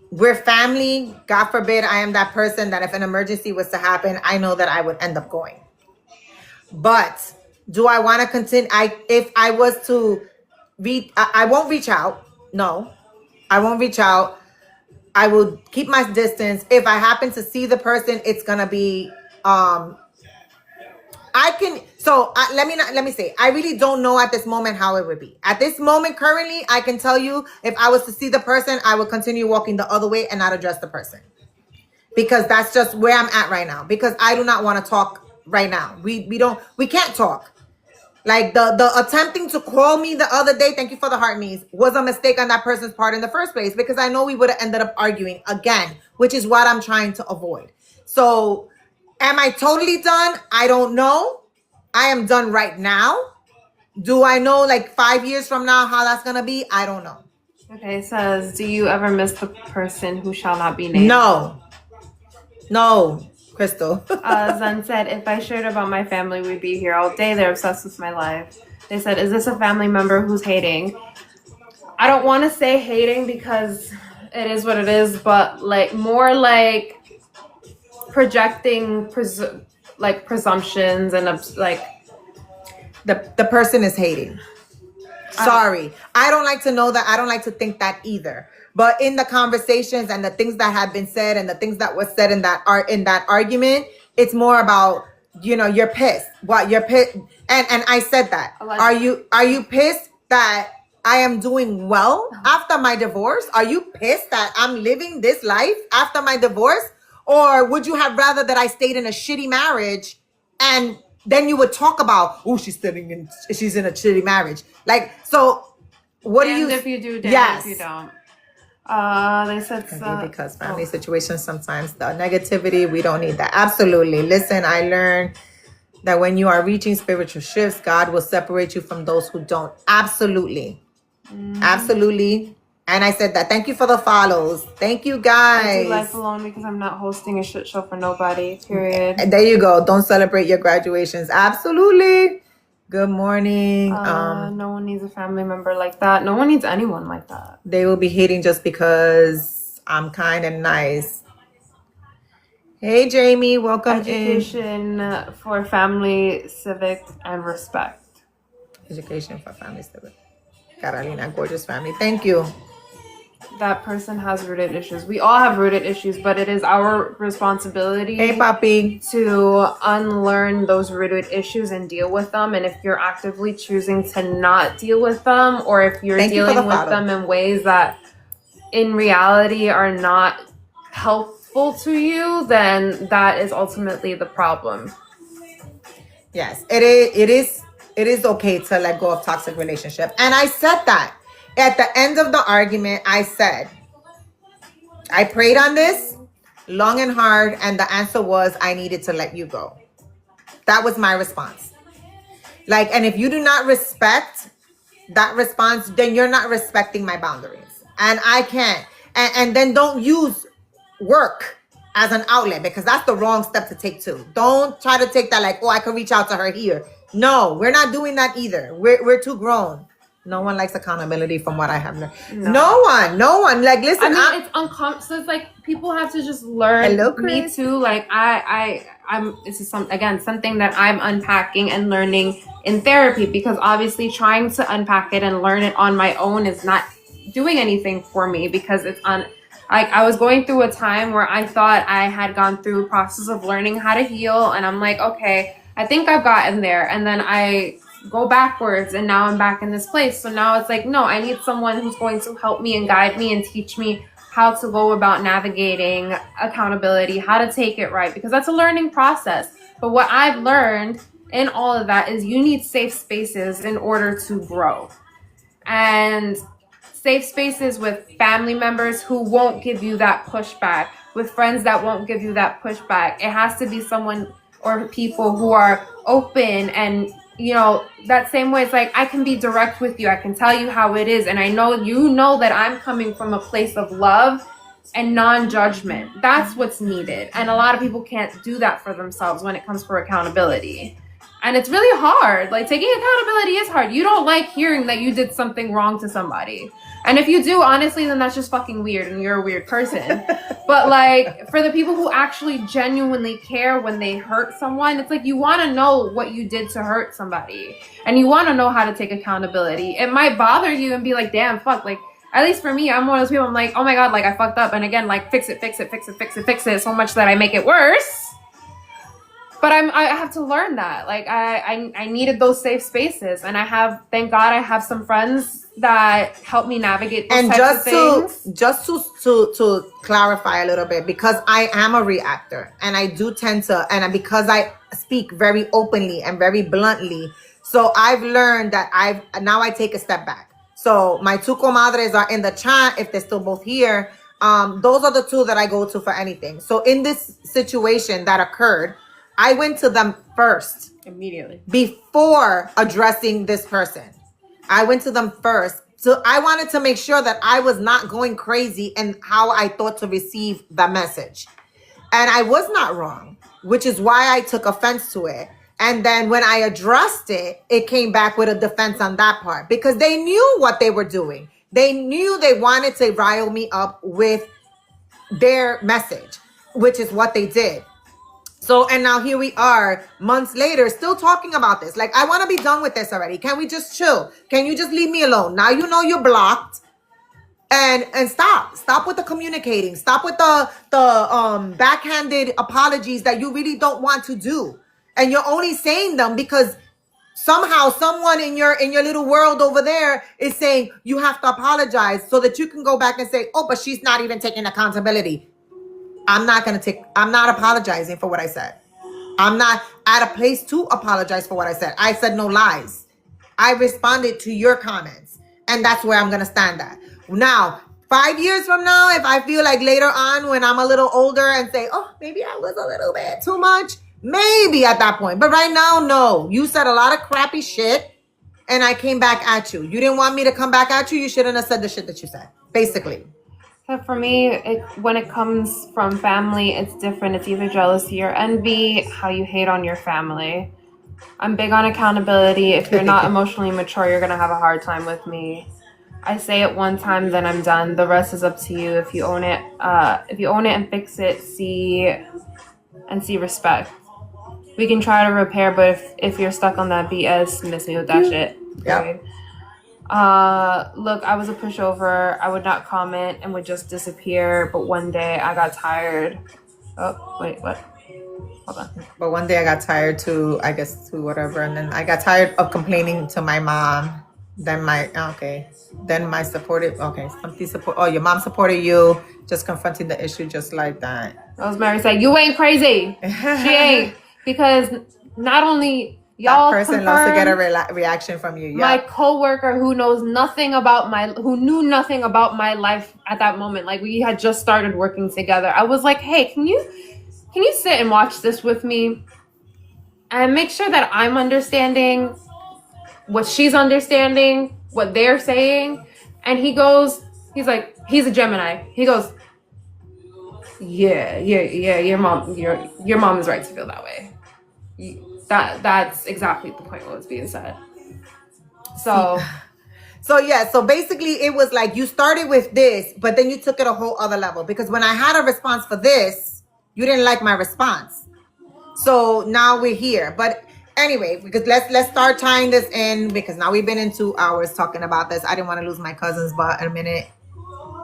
we're family. God forbid I am that person that if an emergency was to happen, I know that I would end up going. But do I want to continue? If I was to reach, I won't reach out. No, I won't reach out. I will keep my distance. If I happen to see the person, it's gonna be let me say, I really don't know at this moment how it would be. At this moment, currently, I can tell you if I was to see the person, I would continue walking the other way and not address the person. Because that's just where I'm at right now. Because I do not want to talk right now. We can't talk. Like the attempting to call me the other day, thank you for the heart knees, was a mistake on that person's part in the first place, because I know we would have ended up arguing again, which is what I'm trying to avoid. So am I totally done? I don't know. I am done right now. Do I know like 5 years from now how that's going to be? I don't know. Okay, it says, do you ever miss the person who shall not be named? No, Crystal. Zen said, if I shared about my family, we'd be here all day. They're obsessed with my life. They said, is this a family member who's hating? I don't want to say hating because it is what it is, but like more like projecting presumptions and like the person is hating. Sorry. I don't like to know that. I don't like to think that either. But in the conversations and the things that have been said and the things that was said in that argument, it's more about, you're pissed. What you're pissed. And I said that. Are you pissed that I am doing well after my divorce? Are you pissed that I'm living this life after my divorce? Or would you have rather that I stayed in a shitty marriage and then you would talk about, oh, she's in a shitty marriage. Like, so what do you... if you do, damn yes. if you don't. They said... because family situations, sometimes the negativity, we don't need that. Absolutely. Listen, I learned that when you are reaching spiritual shifts, God will separate you from those who don't. Absolutely. Absolutely. And I said that. Thank you for the follows. Thank you, guys. I do life alone because I'm not hosting a shit show for nobody. Period. And there you go. Don't celebrate your graduations. Absolutely. Good morning. No one needs a family member like that. No one needs anyone like that. They will be hating just because I'm kind and nice. Hey, Jamie. Welcome Education for family, civic, and respect. Education for family, civic. Carolina, gorgeous family. Thank you. That person has rooted issues. We all have rooted issues, but it is our responsibility hey, papi, to unlearn those rooted issues and deal with them. And if you're actively choosing to not deal with them, or if you're dealing with them in ways that in reality are not helpful to you, then that is ultimately the problem. Yes, it is okay to let go of toxic relationship. And I said that. At the end of the argument, I said, I prayed on this long and hard, and the answer was I needed to let you go. That was my response. Like, and if you do not respect that response, then you're not respecting my boundaries. And I can't. And then don't use work as an outlet, because that's the wrong step to take too. Don't try to take that like, oh, I can reach out to her here. No, we're not doing that either. We're too grown. No one likes accountability from what I have learned. No one. Like, listen. I mean, it's uncomfortable. So it's like people have to just learn. Hello, Chris. Me too. Like I'm. This is something that I'm unpacking and learning in therapy, because obviously trying to unpack it and learn it on my own is not doing anything for me, because it's on. Like, I was going through a time where I thought I had gone through a process of learning how to heal, and I'm like, okay, I think I've gotten there, and then I go backwards, and now I'm back in this place. So now it's like, no, I need someone who's going to help me and guide me and teach me how to go about navigating accountability, how to take it right, because that's a learning process. But what I've learned in all of that is you need safe spaces in order to grow, and safe spaces with family members who won't give you that pushback, with friends that won't give you that pushback. It has to be someone or people who are open, and that same way, it's like, I can be direct with you. I can tell you how it is. And I know that I'm coming from a place of love and non-judgment. That's what's needed. And a lot of people can't do that for themselves when it comes for accountability. And it's really hard. Like, taking accountability is hard. You don't like hearing that you did something wrong to somebody. And if you do, honestly, then that's just fucking weird and you're a weird person. But like, for the people who actually genuinely care when they hurt someone, it's like, you want to know what you did to hurt somebody. And you want to know how to take accountability. It might bother you and be like, damn, fuck. Like, at least for me, I'm one of those people, I'm like, oh my God, like, I fucked up. And again, like, fix it so much that I make it worse. But I have to learn that. Like I needed those safe spaces, and thank God I have some friends that help me navigate those And types of things. just to clarify a little bit, because I am a reactor and I do tend to, and because I speak very openly and very bluntly, so I've learned that now I take a step back. So my two comadres are in the chat if they're still both here. Those are the two that I go to for anything. So in this situation that occurred, I went to them first Immediately. before addressing this person. I went to them first. So I wanted to make sure that I was not going crazy in how I thought to receive the message. And I was not wrong, which is why I took offense to it. And then when I addressed it, it came back with a defense on that part because they knew what they were doing. They knew they wanted to rile me up with their message, which is what they did. So, and now here we are months later, still talking about this. Like, I want to be done with this already. Can we just chill? Can you just leave me alone? Now you know you're blocked. And stop with the communicating. Stop with the backhanded apologies that you really don't want to do. And you're only saying them because somehow someone in your little world over there is saying you have to apologize so that you can go back and say, oh, but she's not even taking accountability. I'm not apologizing for what I said. I'm not at a place to apologize for what I said. I said no lies. I responded to your comments, and that's where I'm going to stand at. Now, 5 years from now, if I feel like later on when I'm a little older and say, oh, maybe I was a little bit too much, maybe at that point. But right now, no. You said a lot of crappy shit, and I came back at you. You didn't want me to come back at you. You shouldn't have said the shit that you said, basically. But for me, when it comes from family, it's different. It's either jealousy or envy, how you hate on your family. I'm big on accountability. If you're not emotionally mature, you're going to have a hard time with me. I say it one time, then I'm done. The rest is up to you. If you own it and fix it, see respect. We can try to repair, but if you're stuck on that BS, miss me with that shit. Yeah. Look, I was a pushover. I would not comment and would just disappear. But one day I got tired. Oh, wait, what? Hold on. But one day I got tired to whatever. And then I got tired of complaining to my mom. Then my supportive, something support. Oh, your mom supported you. Just confronting the issue just like that. Rosemary said, you ain't crazy. She ain't. Because not only... Y'all that person loves to get a reaction from you. My coworker who knew nothing about my life at that moment. Like we had just started working together. I was like, hey, can you sit and watch this with me and make sure that I'm understanding what she's understanding, what they're saying? And he's like, he's a Gemini. He goes, yeah, your mom is right to feel that way. That's exactly the point what was being said. So basically it was like you started with this, but then you took it a whole other level because when I had a response for this, you didn't like my response. So now we're here. But anyway, because let's start tying this in because now we've been in 2 hours talking about this. I didn't want to lose my cousins, but in a minute.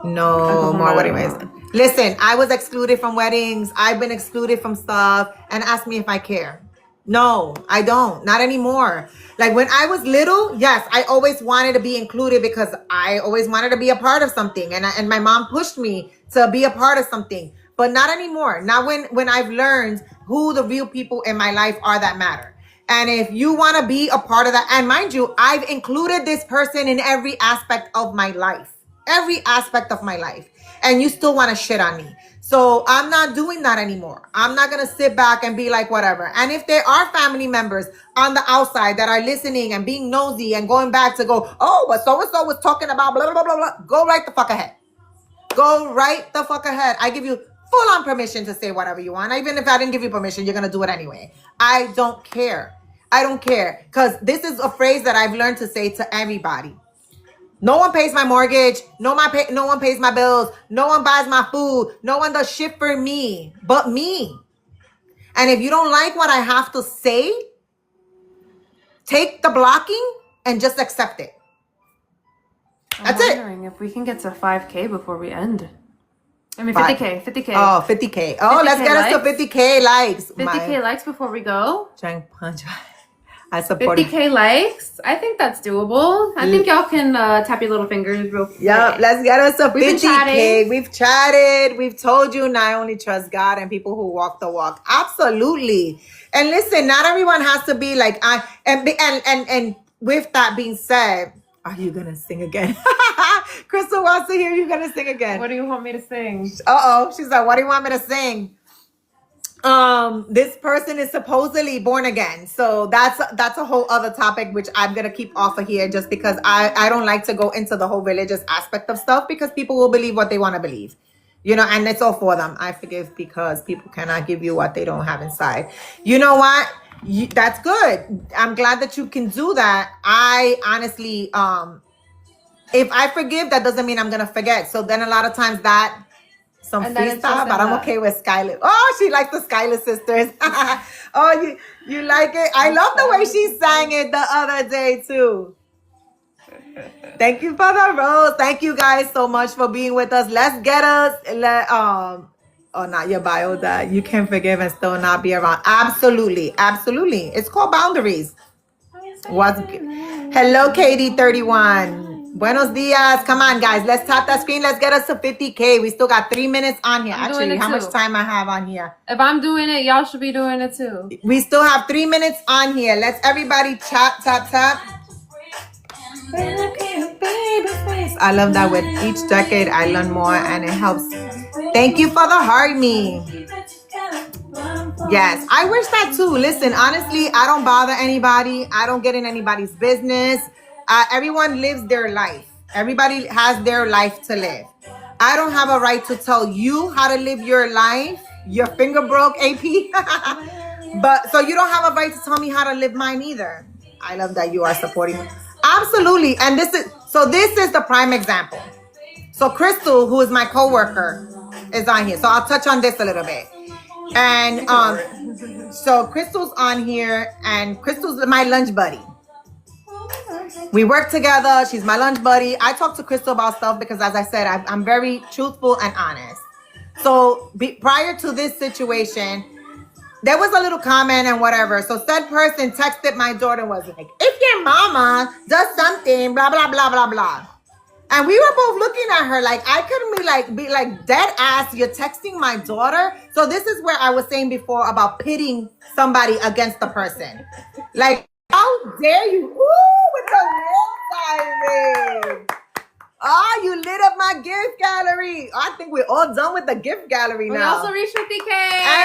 No more wedding rings. Listen, I was excluded from weddings. I've been excluded from stuff, and ask me if I care. No, I don't. Not anymore. Like when I was little, yes, I always wanted to be included because I always wanted to be a part of something. And my mom pushed me to be a part of something. But not anymore. Not when I've learned who the real people in my life are that matter. And if you want to be a part of that, and mind you, I've included this person in every aspect of my life. Every aspect of my life. And you still want to shit on me. So I'm not doing that anymore. I'm not going to sit back and be like, whatever. And if there are family members on the outside that are listening and being nosy and going back to go, oh, but so-and-so was talking about blah, blah, blah, blah, go right the fuck ahead. Go right the fuck ahead. I give you full on permission to say whatever you want. Even if I didn't give you permission, you're going to do it anyway. I don't care. I don't care. Because this is a phrase that I've learned to say to everybody. No one pays my mortgage. No one pays my bills. No one buys my food. No one does shit for me but me. And if you don't like what I have to say, take the blocking and just accept it. That's it. I'm wondering if we can get to 5K before we end. I mean, 50K, 50K. Oh, 50K. Oh, let's 50K get us to likes? 50K likes. 50K likes before we go. I support it. 50K likes. I think that's doable. I think y'all can tap your little fingers real quick. Yep, let's get us to We've been 50K. chatting. We've chatted. We've told you not only trust God and people who walk the walk. Absolutely. And listen, not everyone has to be like I. And with that being said, are you gonna sing again? Crystal wants to hear you gonna sing again. What do you want me to sing? Uh-oh. She's like, what do you want me to sing? This person is supposedly born again. So that's a whole other topic, which I'm gonna keep off of here just because I don't like to go into the whole religious aspect of stuff because people will believe what they want to believe. You know, and it's all for them. I forgive because people cannot give you what they don't have inside. You know what? That's good. I'm glad that you can do that. I honestly, if I forgive, that doesn't mean I'm gonna forget. So then a lot of times that some And then it's freestyle, just but I'm enough. okay with Skylar. Oh, she likes the Skylar sisters. Oh, you like it? I love the way she sang it the other day too. Thank you for the rose. Thank you guys so much for being with us. Let's get us oh, not your bio that you can forgive and still not be around. Absolutely. Absolutely. It's called boundaries. What's good? Hello, Katie 31. Buenos dias. Come on, guys. Let's tap that screen. Let's get us to 50K. We still got 3 minutes on here. I'm doing Actually, it how too. much time I have on here? If I'm doing it, y'all should be doing it too. We still have 3 minutes on here. Let's everybody tap. I love that with each decade I learn more and it helps. Thank you for the heart me. Yes, I wish that too. Listen, honestly, I don't bother anybody. I don't get in anybody's business. Everyone lives their life. Everybody has their life to live. I don't have a right to tell you how to live your life. Your finger broke, AP. But so you don't have a right to tell me how to live mine either. I love that you are supporting me. Absolutely. And this is the prime example. So Crystal, who is my coworker, is on here. So I'll touch on this a little bit. And so Crystal's on here, and Crystal's my lunch buddy. We work together. She's my lunch buddy. I talk to Crystal about stuff because, as I said, I'm very truthful and honest. So prior to this situation, there was a little comment and whatever. So said person texted my daughter and was like, if your mama does something, blah, blah, blah, blah, blah. And we were both looking at her like, I couldn't be like dead ass, you're texting my daughter. So this is where I was saying before about pitting somebody against the person. Like, how dare you? Ooh, with the real siren. Oh, you lit up my gift gallery. I think we're all done with the gift gallery We now. also reached 50K.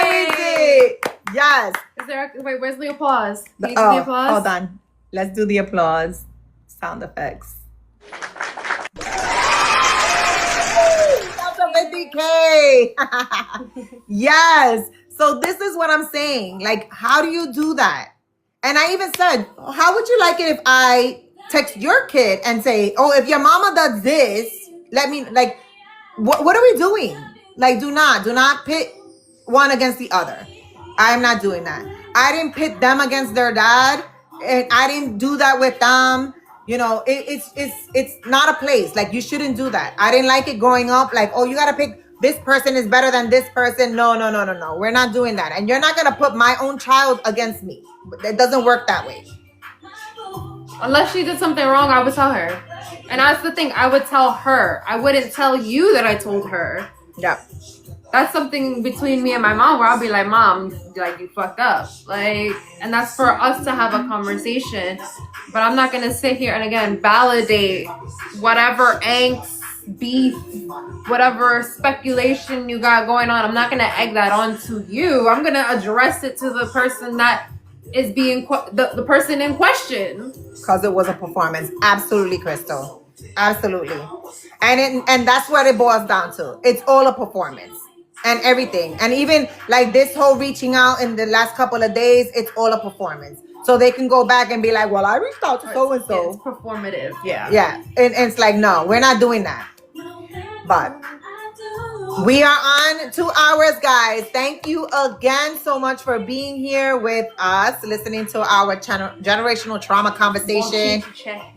Everything. Yes. Is there? Wait, where's the applause? Can you do Oh, the applause? hold on. Let's do the applause. Sound effects. That's a 50K. Yes. So this is what I'm saying. Like, how do you do that? And I even said, how would you like it if I text your kid and say, oh, if your mama does this, let me, like, what are we doing? Like, do not pit one against the other. I'm not doing that. I didn't pit them against their dad, and I didn't do that with them. You know, it's not a place. Like, you shouldn't do that. I didn't like it growing up. Like, oh, you gotta pick this person is better than this person. No. We're not doing that. And you're not gonna put my own child against me. It doesn't work that way. Unless she did something wrong, I would tell her. And that's the thing. I would tell her. I wouldn't tell you that I told her. Yeah. That's something between me and my mom where I'll be like, Mom, like, you fucked up. Like, and that's for us to have a conversation. But I'm not going to sit here and, again, validate whatever angst, beef, whatever speculation you got going on. I'm not going to egg that on to you. I'm going to address it to the person that is being, the person in question. Because it was a performance. Absolutely, Crystal. Absolutely. And that's what it boils down to. It's all a performance. And everything. And even like this whole reaching out in the last couple of days, it's all a performance. So they can go back and be like, well, I reached out to so-and-so. It's performative. Yeah. Yeah. And it's like, no, we're not doing that. But we are on 2 hours, guys. Thank you again so much for being here with us, listening to our generational trauma conversation,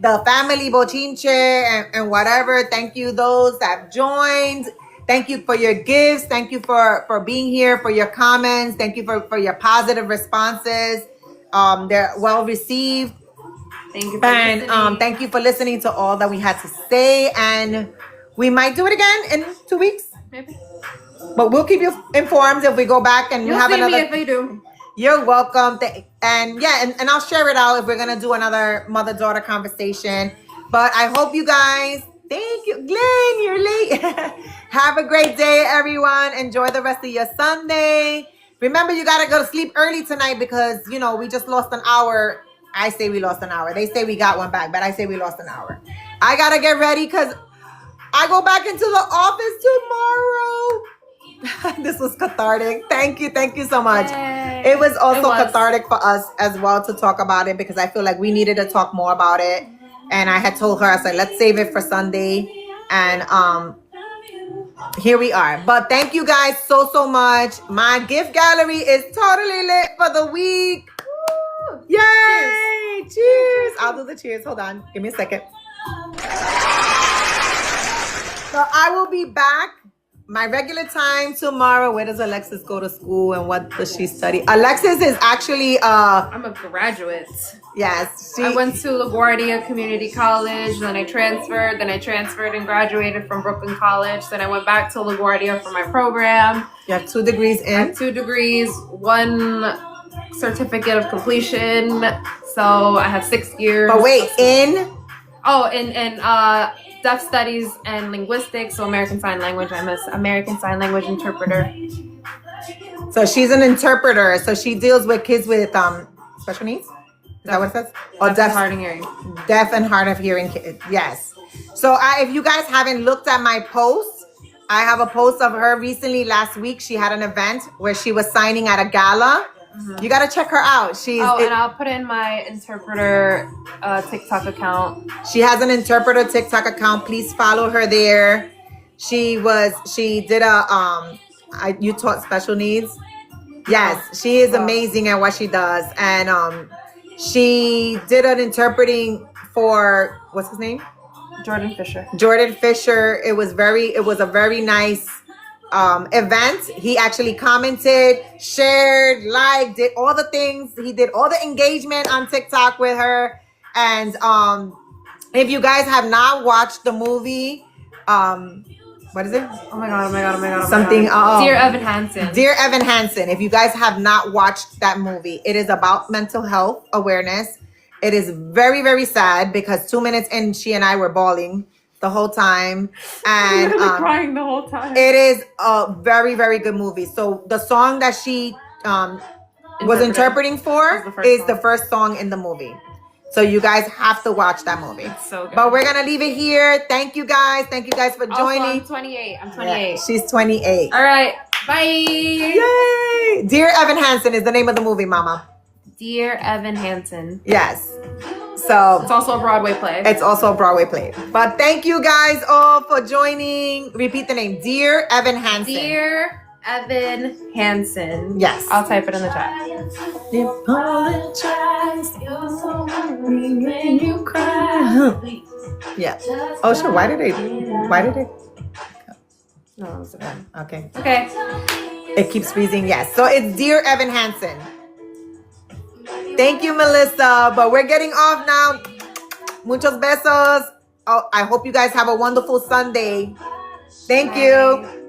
the family bochinche and whatever. Thank you those that joined. Thank you for your gifts. Thank you for being here, for your comments. Thank you for your positive responses. They're well received. Thank you for And listening. thank you for listening to all that we had to say. And we might do it again in 2 weeks. Maybe. But we'll keep you informed if we go back and we You'll have see me another. if I do. You're welcome. And yeah, and I'll share it out if we're going to do another mother-daughter conversation. But I hope you guys, thank you. Glenn, you're late. Have a great day, everyone. Enjoy the rest of your Sunday. Remember, you got to go to sleep early tonight because, you know, we just lost an hour. I say we lost an hour. They say we got one back, but I say we lost an hour. I got to get ready because I go back into the office tomorrow. This was cathartic. Thank you so much. Yay. It was also It was. cathartic for us as well to talk about it because I feel like we needed to talk more about it. And I had told her, I said, let's save it for Sunday. And here we are. But thank you guys so much. My gift gallery is totally lit for the week. Woo! Yay! Cheers. I'll do the cheers. Hold on. Give me a second. So I will be back my regular time tomorrow. Where does Alexis go to school and what does she study? Alexis is actually I'm a graduate. yes, I went to LaGuardia Community College, then I transferred and graduated from Brooklyn College. Then I went back to LaGuardia for my program. you have 2 degrees I in. have 2 degrees, 1 certificate of completion. So I have 6 years. But wait, in in deaf studies and linguistics, so American Sign Language. I'm an American Sign Language interpreter. so she's an interpreter. So she deals with kids with special needs. Is that what it says? Or Deaf and hard of hearing. deaf and hard of hearing kids. Yes. So if you guys haven't looked at my post, I have a post of her recently last week. She had an event where she was signing at a gala. You got to check her out. And I'll put in my interpreter TikTok account. She has an interpreter TikTok account. Please follow her there. She did you taught special needs? Yes, she is amazing at what she does. And she did an interpreting for, what's his name? Jordan Fisher. Jordan Fisher. It was a very nice event. He actually commented, shared, liked, did all the things. He did all the engagement on TikTok with her. And if you guys have not watched the movie, what is it? Oh my god. Something. Dear Evan Hansen. Dear Evan Hansen. If you guys have not watched that movie, it is about mental health awareness. It is very, very sad because 2 minutes in, she and I were bawling the whole time. And crying the whole time. it is a very, very good movie. So the song that she was interpreting for is the first song in the movie. So you guys have to watch that movie. It's so good. But we're going to leave it here. Thank you guys. Thank you guys for joining. I'm 28. I'm 28. Yeah, she's 28. All right. Bye. Yay! Dear Evan Hansen is the name of the movie, Mama. Dear Evan Hansen. Yes. So It's also a Broadway play. it's also a Broadway play. But thank you guys all for joining. Repeat the name. Dear Evan Hansen. Dear Evan Hansen. Yes. I'll type it in the chat. Yeah. Oh, sure. Why did they? No, it's okay. Okay. Okay. It keeps freezing. Yes. So it's Dear Evan Hansen. Thank you, Melissa. But we're getting off now. Muchos besos. Oh, I hope you guys have a wonderful Sunday. Thank you.